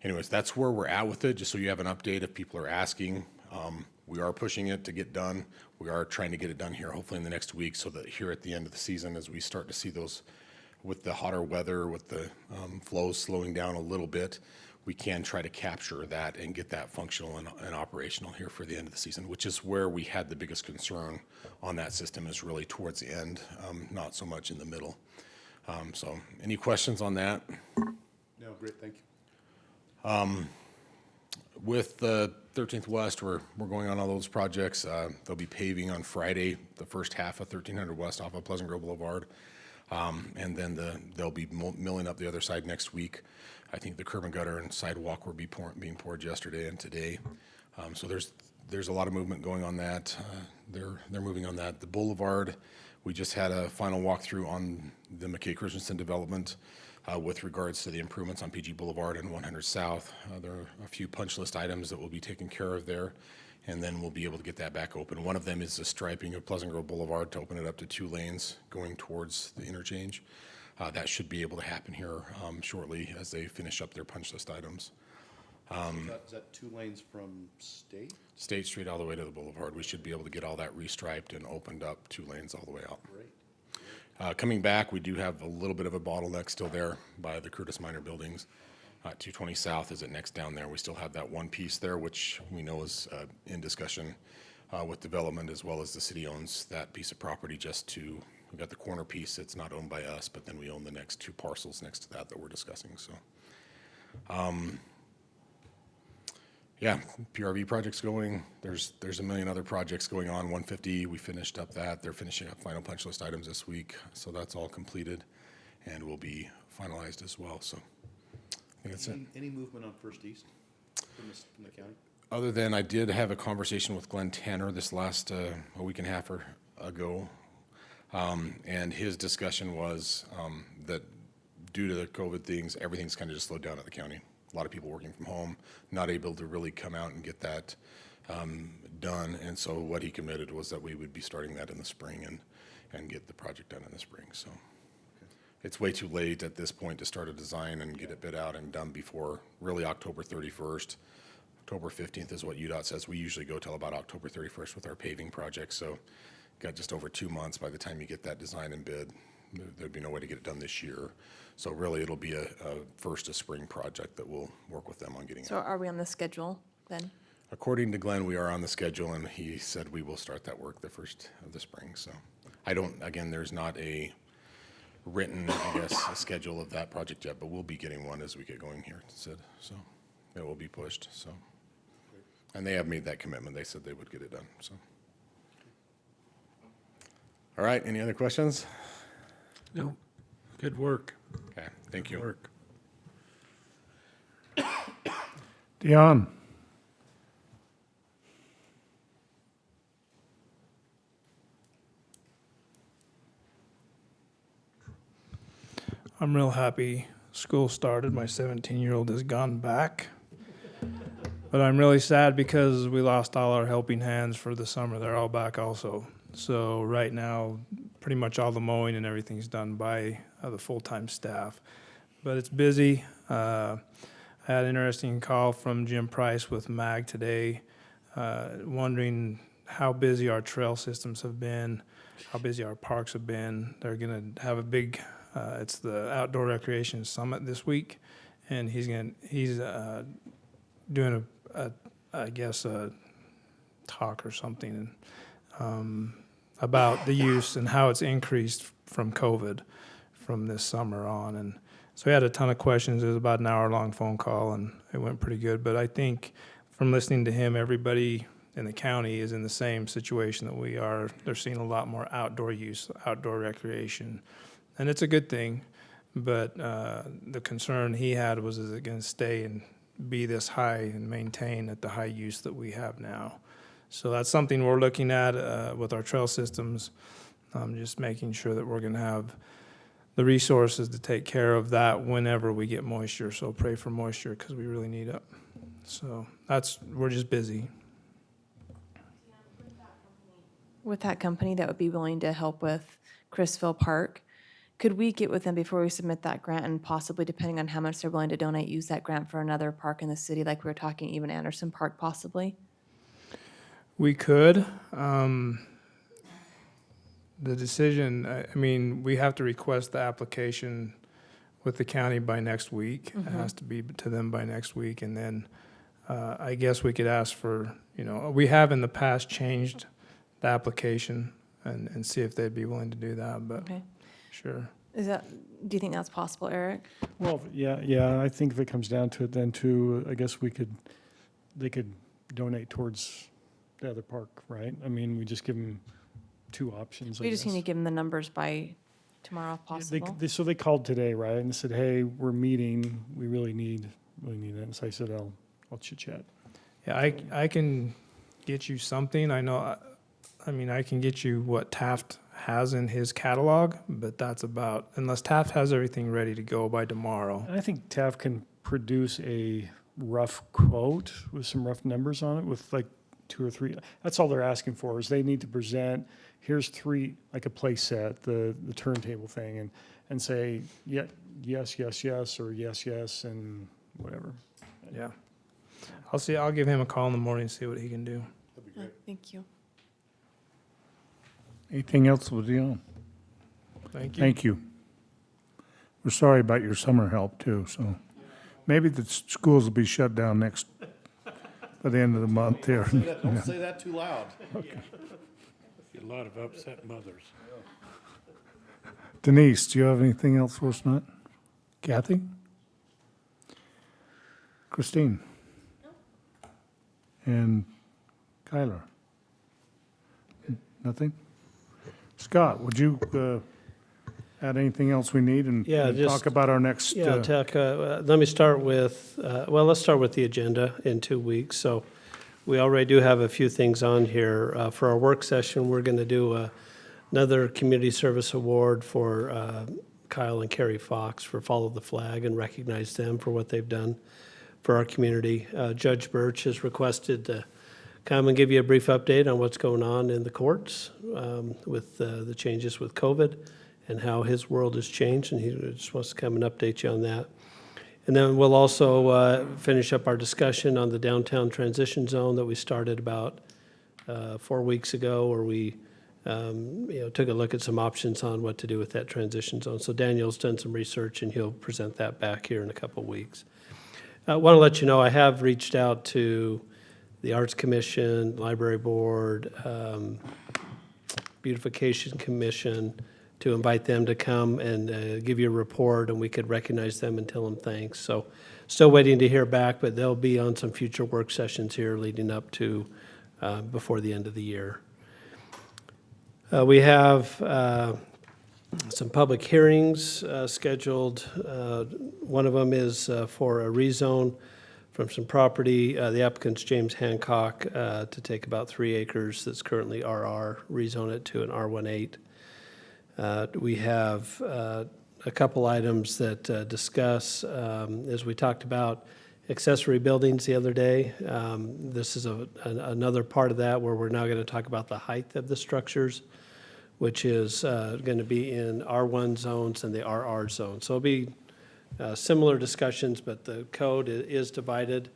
Speaker 14: anyways, that's where we're at with it, just so you have an update if people are asking. We are pushing it to get done. We are trying to get it done here, hopefully in the next week, so that here at the end of the season, as we start to see those, with the hotter weather, with the flows slowing down a little bit, we can try to capture that and get that functional and operational here for the end of the season, which is where we had the biggest concern on that system, is really towards the end, not so much in the middle. So any questions on that?
Speaker 3: No, great, thank you.
Speaker 14: With the 13th West, we're going on all those projects. They'll be paving on Friday, the first half of 1300 West off of Pleasant Grove Boulevard. And then they'll be milling up the other side next week. I think the curb and gutter and sidewalk were being poured yesterday and today. So there's a lot of movement going on that. They're moving on that. The Boulevard, we just had a final walkthrough on the McKay Christensen development with regards to the improvements on PG Boulevard and 100 South. There are a few punch list items that will be taken care of there, and then we'll be able to get that back open. One of them is the striping of Pleasant Grove Boulevard to open it up to 2 lanes going towards the interchange. That should be able to happen here shortly as they finish up their punch list items.
Speaker 3: Is that 2 lanes from State?
Speaker 14: State Street all the way to the Boulevard. We should be able to get all that restriped and opened up 2 lanes all the way out.
Speaker 3: Great.
Speaker 14: Coming back, we do have a little bit of a bottleneck still there by the Curtis Minor buildings. 220 South is it next down there. We still have that one piece there, which we know is in discussion with development, as well as the city owns that piece of property we got the corner piece that's not owned by us, but then we own the next 2 parcels next to that we're discussing. So, yeah, PRV project's going. There's a million other projects going on. 150, we finished up that. They're finishing up final punch list items this week, so that's all completed and will be finalized as well. So I think that's it.
Speaker 3: Any movement on First East from the county?
Speaker 14: Other than I did have a conversation with Glenn Tanner this last a week and a half ago, and his discussion was that due to the COVID things, everything's kind of just slowed down at the county. A lot of people working from home, not able to really come out and get that done. And so what he committed was that we would be starting that in the spring and get the project done in the spring. So it's way too late at this point to start a design and get it bid out and done before really October 31st. October 15th is what UDOT says. We usually go till about October 31st with our paving project. So got just over 2 months by the time you get that design and bid. There'd be no way to get it done this year. So really, it'll be a first of spring project that we'll work with them on getting.
Speaker 9: So are we on the schedule then?
Speaker 14: According to Glenn, we are on the schedule, and he said we will start that work the first of the spring. So again, there's not a written, I guess, a schedule of that project yet, but we'll be getting one as we get going here, Sid. So it will be pushed. So, and they have made that commitment. They said they would get it done. So, all right. Any other questions?
Speaker 4: No. Good work.
Speaker 14: Okay. Thank you.
Speaker 4: Good work.
Speaker 1: Dion?
Speaker 6: I'm real happy school started. My 17-year-old has gone back. But I'm really sad because we lost all our helping hands for the summer. They're all back also. So right now, pretty much all the mowing and everything's done by the full-time staff. But it's busy. I had an interesting call from Jim Price with MAG today, wondering how busy our trail systems have been, how busy our parks have been. They're going to have a big, it's the Outdoor Recreation Summit this week, and he's doing I guess a talk or something about the use and how it's increased from COVID from this summer on. And so we had a ton of questions. It was about an hour-long phone call, and it went pretty good. But I think from listening to him, everybody in the county is in the same situation that we are. They're seeing a lot more outdoor use, outdoor recreation, and it's a good thing. But the concern he had was, is it going to stay and be this high and maintain at the high use that we have now? So that's something we're looking at with our trail systems, just making sure that we're going to have the resources to take care of that whenever we get moisture. So pray for moisture because we really need it. So we're just busy.
Speaker 9: With that company that would be willing to help with Chrisville Park, could we get with them before we submit that grant and possibly, depending on how much they're willing to donate, use that grant for another park in the city, like we were talking, even Anderson Park possibly?
Speaker 6: We could. The decision, I mean, we have to request the application with the county by next week. It has to be to them by next week. And then I guess we could ask for, we have in the past changed the application and see if they'd be willing to do that, but
Speaker 9: Okay.
Speaker 6: sure.
Speaker 9: Do you think that's possible, Eric?
Speaker 8: Well, yeah, I think if it comes down to it, then too, I guess they could donate towards the other park, right? I mean, we just give them two options,
Speaker 9: We just need to give them the numbers by tomorrow if possible.
Speaker 8: So they called today, right, and said, hey, we're meeting, we really need that. And so I said, I'll chit chat.
Speaker 6: Yeah, I can get you something. I know, I can get you what Taft has in his catalog, but that's about, unless Taft has everything ready to go by tomorrow.
Speaker 8: And I think TAF can produce a rough quote with some rough numbers on it with like 2 or 3. That's all they're asking for is they need to present, here's 3, like a play set, the turntable thing, and say, yeah, yes, or yes, and whatever.
Speaker 6: Yeah. I'll give him a call in the morning and see what he can do.
Speaker 9: Thank you.
Speaker 1: Anything else with you?
Speaker 6: Thank you.
Speaker 1: Thank you. We're sorry about your summer help too, so maybe the schools will be shut down by the end of the month here.
Speaker 3: Don't say that too loud.
Speaker 4: A lot of upset mothers.
Speaker 1: Denise, do you have anything else for us tonight? Kathy? Christine? And Kyler? Nothing? Scott, would you add anything else we need and
Speaker 2: Yeah, just-
Speaker 1: talk about our next?
Speaker 2: Yeah, Tech, let me start with, let's start with the agenda in 2 weeks. So we already do have a few things on here. For our work session, we're going to do another community service award for Kyle and Carrie Fox for Follow the Flag and recognize them for what they've done for our community. Judge Birch has requested to come and give you a brief update on what's going on in the courts with the changes with COVID and how his world has changed, and he just wants to come and update you on that. And then we'll also finish up our discussion on the downtown transition zone that we started about 4 weeks ago, where we took a look at some options on what to do with that transition zone. So Daniel's done some research, and he'll present that back here in a couple of weeks. I want to let you know I have reached out to the Arts Commission, Library Board, Beautification Commission, to invite them to come and give you a report, and we could recognize them and tell them thanks. So still waiting to hear back, but they'll be on some future work sessions here leading up to before the end of the year. We have some public hearings scheduled. One of them is for a rezone from some property. The applicant's James Hancock to take about 3 acres that's currently RR, rezone it to an R18. We have a couple items that discuss, as we talked about accessory buildings the other day. This is another part of that where we're now going to talk about the height of the structures, which is going to be in R1 zones and the RR zone. So it'll be similar discussions, but the code is divided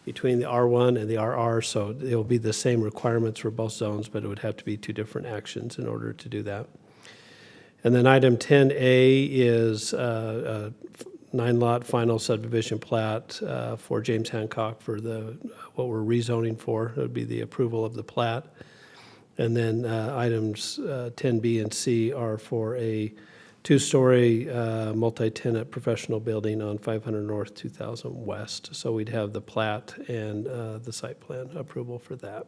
Speaker 2: between the R1 and the RR, so it will be the same requirements for both zones, but it would have to be 2 different actions in order to do that. And then item 10A is 9-lot final subdivision plat for James Hancock for what we're rezoning for. It would be the approval of the plat. And then items 10B and C are for a 2-story multi-tenant professional building on 500 North, 2000 West. So we'd have the plat and the site plan approval for that.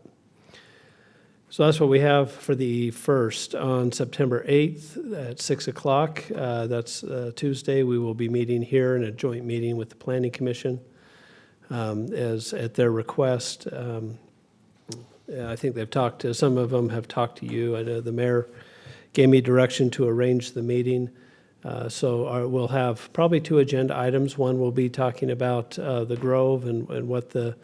Speaker 2: So that's what we have for the first. On September 8th at 6 o'clock, that's Tuesday, we will be meeting here in a joint meeting with the Planning Commission. As at their request, I think they've talked to, some of them have talked to you. I know the mayor gave me direction to arrange the meeting. So we'll have probably 2 agenda items. One will be talking about the Grove and what the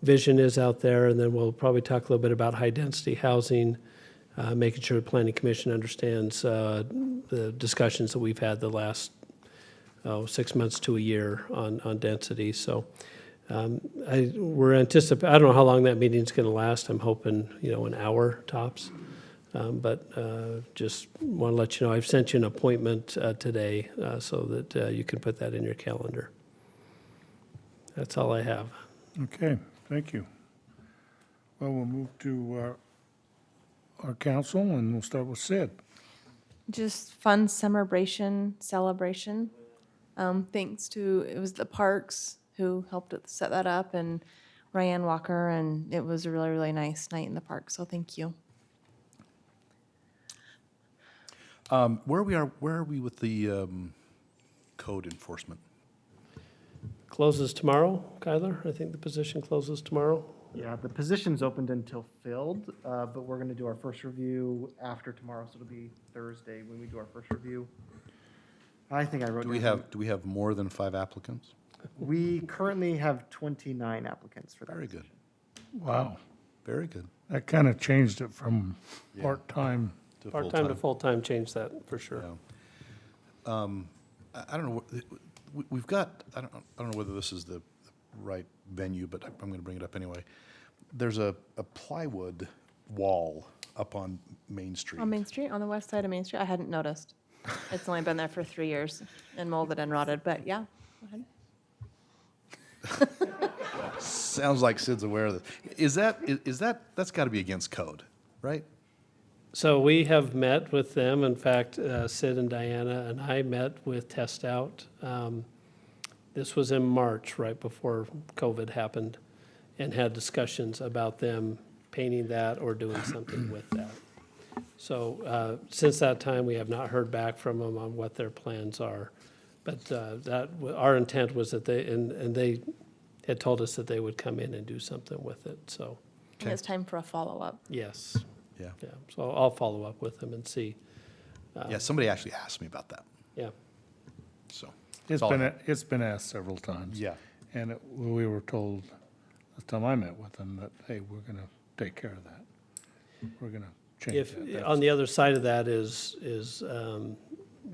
Speaker 2: vision is out there, and then we'll probably talk a little bit about high-density housing, making sure the Planning Commission understands the discussions that we've had the last 6 months to a year on density. So we're anticipating, I don't know how long that meeting's going to last. I'm hoping, an hour tops. But just want to let you know, I've sent you an appointment today so that you can put that in your calendar. That's all I have.
Speaker 1: Okay, thank you. Well, we'll move to our council, and we'll start with Sid.
Speaker 9: Just fun celebration. Thanks to, it was the Parks who helped set that up, and Ryan Walker, and it was a really, really nice night in the park, so thank you.
Speaker 3: Where are we with the code enforcement?
Speaker 2: Closes tomorrow, Kyler? I think the position closes tomorrow.
Speaker 15: Yeah, the position's opened until filled, but we're gonna do our first review after tomorrow, so it'll be Thursday when we do our first review. I think I wrote.
Speaker 3: Do we have more than 5 applicants?
Speaker 15: We currently have 29 applicants for that.
Speaker 3: Very good.
Speaker 1: Wow,
Speaker 3: Very good.
Speaker 1: that kind of changed it from part-time.
Speaker 3: To
Speaker 2: Part-time to
Speaker 3: full-time.
Speaker 2: full-time, change that for sure.
Speaker 3: Yeah. I don't know, we've got, I don't know whether this is the right venue, but I'm going to bring it up anyway. There's a plywood wall up on Main Street.
Speaker 9: On Main Street, on the west side of Main Street, I hadn't noticed. It's only been there for 3 years and molded and rotted, but yeah, go ahead.
Speaker 3: Sounds like Sid's aware of this. That's got to be against code, right?
Speaker 2: So we have met with them. In fact, Sid and Diana and I met with Test Out. This was in March, right before COVID happened, and had discussions about them painting that or doing something with that. So since that time, we have not heard back from them on what their plans are. But our intent was that they had told us that they would come in and do something with it, so,
Speaker 9: And it's time for a follow-up.
Speaker 2: yes.
Speaker 3: Yeah.
Speaker 2: Yeah, so I'll follow up with them and see.
Speaker 3: Yeah, somebody actually asked me about that,
Speaker 2: Yeah,
Speaker 3: so.
Speaker 1: It's
Speaker 3: all I
Speaker 1: been,
Speaker 3: have.
Speaker 1: it's been asked several times.
Speaker 3: Yeah.
Speaker 1: And we were told, the time I met with them, that, hey, we're going to take care of that. We're going to change
Speaker 2: if,
Speaker 1: that.
Speaker 2: on the other side of that is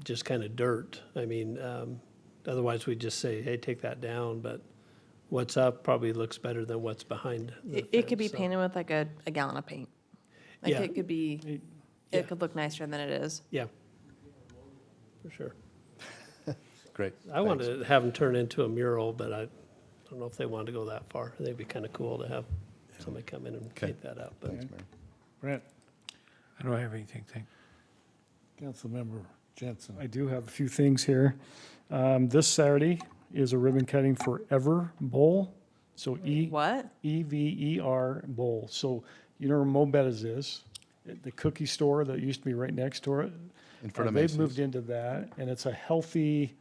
Speaker 2: just kind of dirt. I mean, otherwise we'd just say, hey, take that down, but what's up probably looks better than what's behind the
Speaker 9: It could be
Speaker 2: fence, so.
Speaker 9: painted with like a gallon of paint. Like
Speaker 2: Yeah.
Speaker 9: it could be,
Speaker 2: Yeah.
Speaker 9: it could look nicer than it is.
Speaker 2: Yeah, for sure.
Speaker 3: Great.
Speaker 2: I wanted to have them turn into a mural, but I don't know if they wanted to go that far. I think it'd be kind of cool to have somebody come in and
Speaker 3: Okay.
Speaker 2: paint that up, but.
Speaker 3: Thanks, Mary.
Speaker 1: Brent,
Speaker 4: I don't have anything, thank
Speaker 1: Councilmember Jensen.
Speaker 8: I do have a few things here. This Saturday is a ribbon cutting for Ever Bowl. So
Speaker 9: What?
Speaker 8: EVER Bowl. So you know where Mo Betta's is? The cookie store that used to be right next to it.
Speaker 3: In front of
Speaker 8: They've
Speaker 3: Macy's.
Speaker 8: moved into that, and it's a healthy,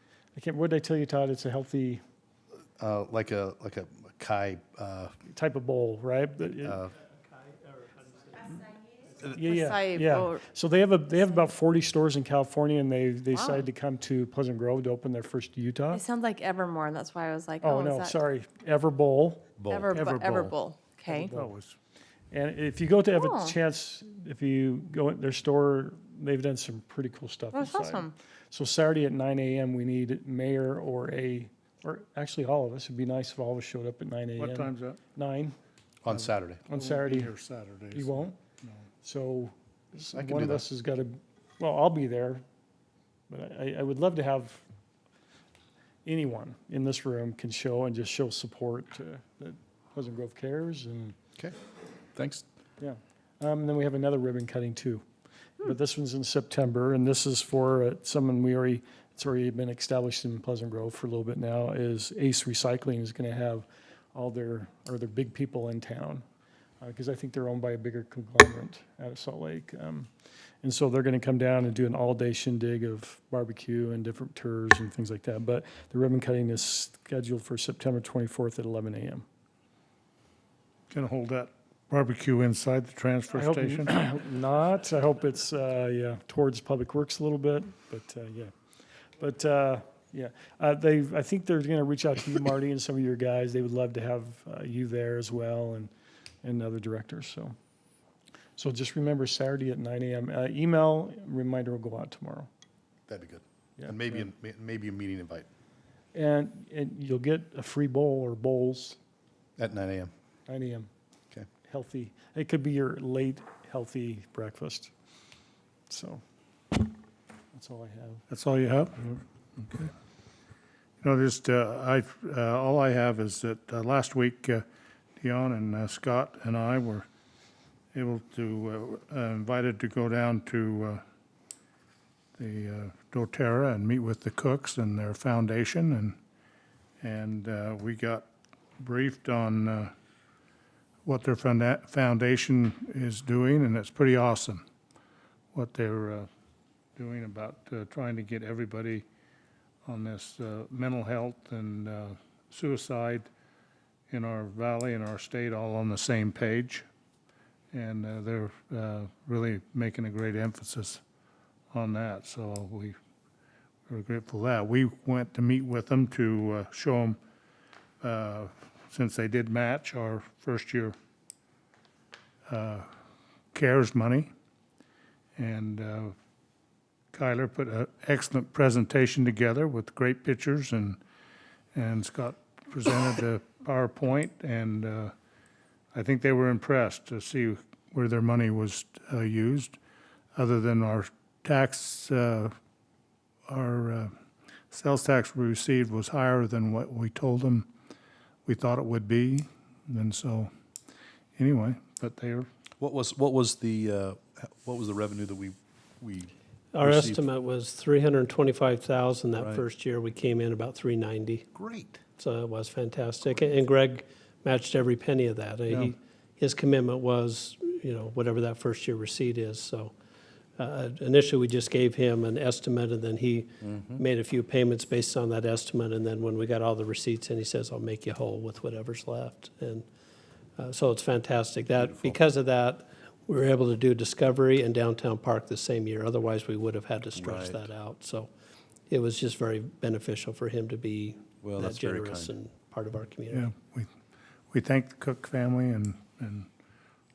Speaker 8: what did I tell you, Todd? It's a healthy
Speaker 3: Like a Kai,
Speaker 8: type of bowl, right? Yeah.
Speaker 9: Acai bowl.
Speaker 8: So they have about 40 stores in California, and they decided to come to Pleasant Grove to open their first Utah.
Speaker 9: It sounds like Evermore, and that's why I was like,
Speaker 8: Oh,
Speaker 9: oh, is
Speaker 8: no,
Speaker 9: that?
Speaker 8: sorry, Ever Bowl.
Speaker 9: Ever
Speaker 8: Bowl.
Speaker 9: Bowl, okay.
Speaker 8: That was- And if you go to have
Speaker 9: Oh.
Speaker 8: a chance, if you go in their store, they've done some pretty cool stuff
Speaker 9: That's
Speaker 8: inside.
Speaker 9: awesome.
Speaker 8: So Saturday at 9 a.m., we need mayor or actually all of us. It'd be nice if all of us showed up at 9 a.m.
Speaker 1: What time's that?
Speaker 8: 9
Speaker 3: on Saturday.
Speaker 8: on Saturday.
Speaker 1: Here Saturdays.
Speaker 8: You won't?
Speaker 1: No.
Speaker 8: So
Speaker 3: I can
Speaker 8: one
Speaker 3: do
Speaker 8: of
Speaker 3: that.
Speaker 8: us has got to, well, I'll be there, but I would love to have, anyone in this room can show and just show support that Pleasant Grove cares, and
Speaker 3: Okay, thanks.
Speaker 8: yeah. Then we have another ribbon cutting too. But this one's in September, and this is for someone it's already been established in Pleasant Grove for a little bit now, is Ace Recycling is going to have all their big people in town. Because I think they're owned by a bigger conglomerate out of Salt Lake. And so they're going to come down and do an all-day shindig of barbecue and different tours and things like that. But the ribbon cutting is scheduled for September 24th at 11 a.m.
Speaker 1: Going to hold that barbecue inside the transfer
Speaker 8: I hope
Speaker 1: station?
Speaker 8: I hope not. I hope it's, towards Public Works a little bit, but, yeah. But, yeah, I think they're going to reach out to you, Marty, and some of your guys. They would love to have you there as well, and other directors, so just remember Saturday at 9 a.m. Email reminder will go out tomorrow.
Speaker 3: That'd be good.
Speaker 8: Yeah,
Speaker 3: And maybe a meeting invite
Speaker 8: And you'll get a free bowl or bowls,
Speaker 3: at 9 a.m.
Speaker 8: 9 a.m.
Speaker 3: Okay.
Speaker 8: Healthy. It could be your late, healthy breakfast. So, that's all I have.
Speaker 1: That's all you have? Okay. You know, just, all I have is that last week, Dion and Scott and I were able to, invited to go down to the doTERRA and meet with the cooks and their foundation, and we got briefed on what their foundation is doing, and it's pretty awesome what they're doing about trying to get everybody on this mental health and suicide in our valley and our state all on the same page. And they're really making a great emphasis on that. So we're grateful for that. We went to meet with them to show them, since they did match our first year CARES money. And Kyler put an excellent presentation together with great pictures, and Scott presented a PowerPoint, and I think they were impressed to see where their money was used. Other than our tax, our sales tax we received was higher than what we told them we thought it would be, and so anyway, but they're.
Speaker 2: What was the revenue that we
Speaker 16: Our
Speaker 2: received?
Speaker 16: estimate was 325,000 that
Speaker 2: Right.
Speaker 16: first year. We came in about 390.
Speaker 2: Great.
Speaker 16: So it was fantastic. And Greg matched every penny of that. His commitment was, whatever that first year receipt is. So initially, we just gave him an estimate, and then he made a few payments based on that estimate. And then when we got all the receipts in, he says, I'll make you whole with whatever's left. And so it's fantastic. Because of that, we were able to do Discovery and Downtown Park the same year. Otherwise, we would have had to stretch
Speaker 2: Right.
Speaker 16: that out. So it was just very beneficial for him to be
Speaker 2: Well,
Speaker 16: that
Speaker 2: that's very
Speaker 16: generous
Speaker 2: kind.
Speaker 16: and part of our community.
Speaker 1: Yeah, we thank the Cook family and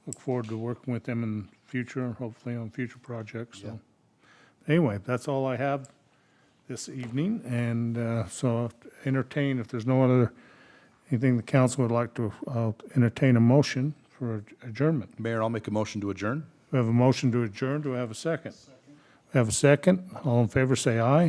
Speaker 1: look forward to working with them in the future, hopefully on future projects, so. Anyway, that's all I have this evening, and so entertain, if there's no other, anything the council would like to, I'll entertain a motion for adjournment.
Speaker 3: Mayor, I'll make a motion to adjourn.
Speaker 1: We have a motion to adjourn, do I have a second? We have a second, all in favor say aye.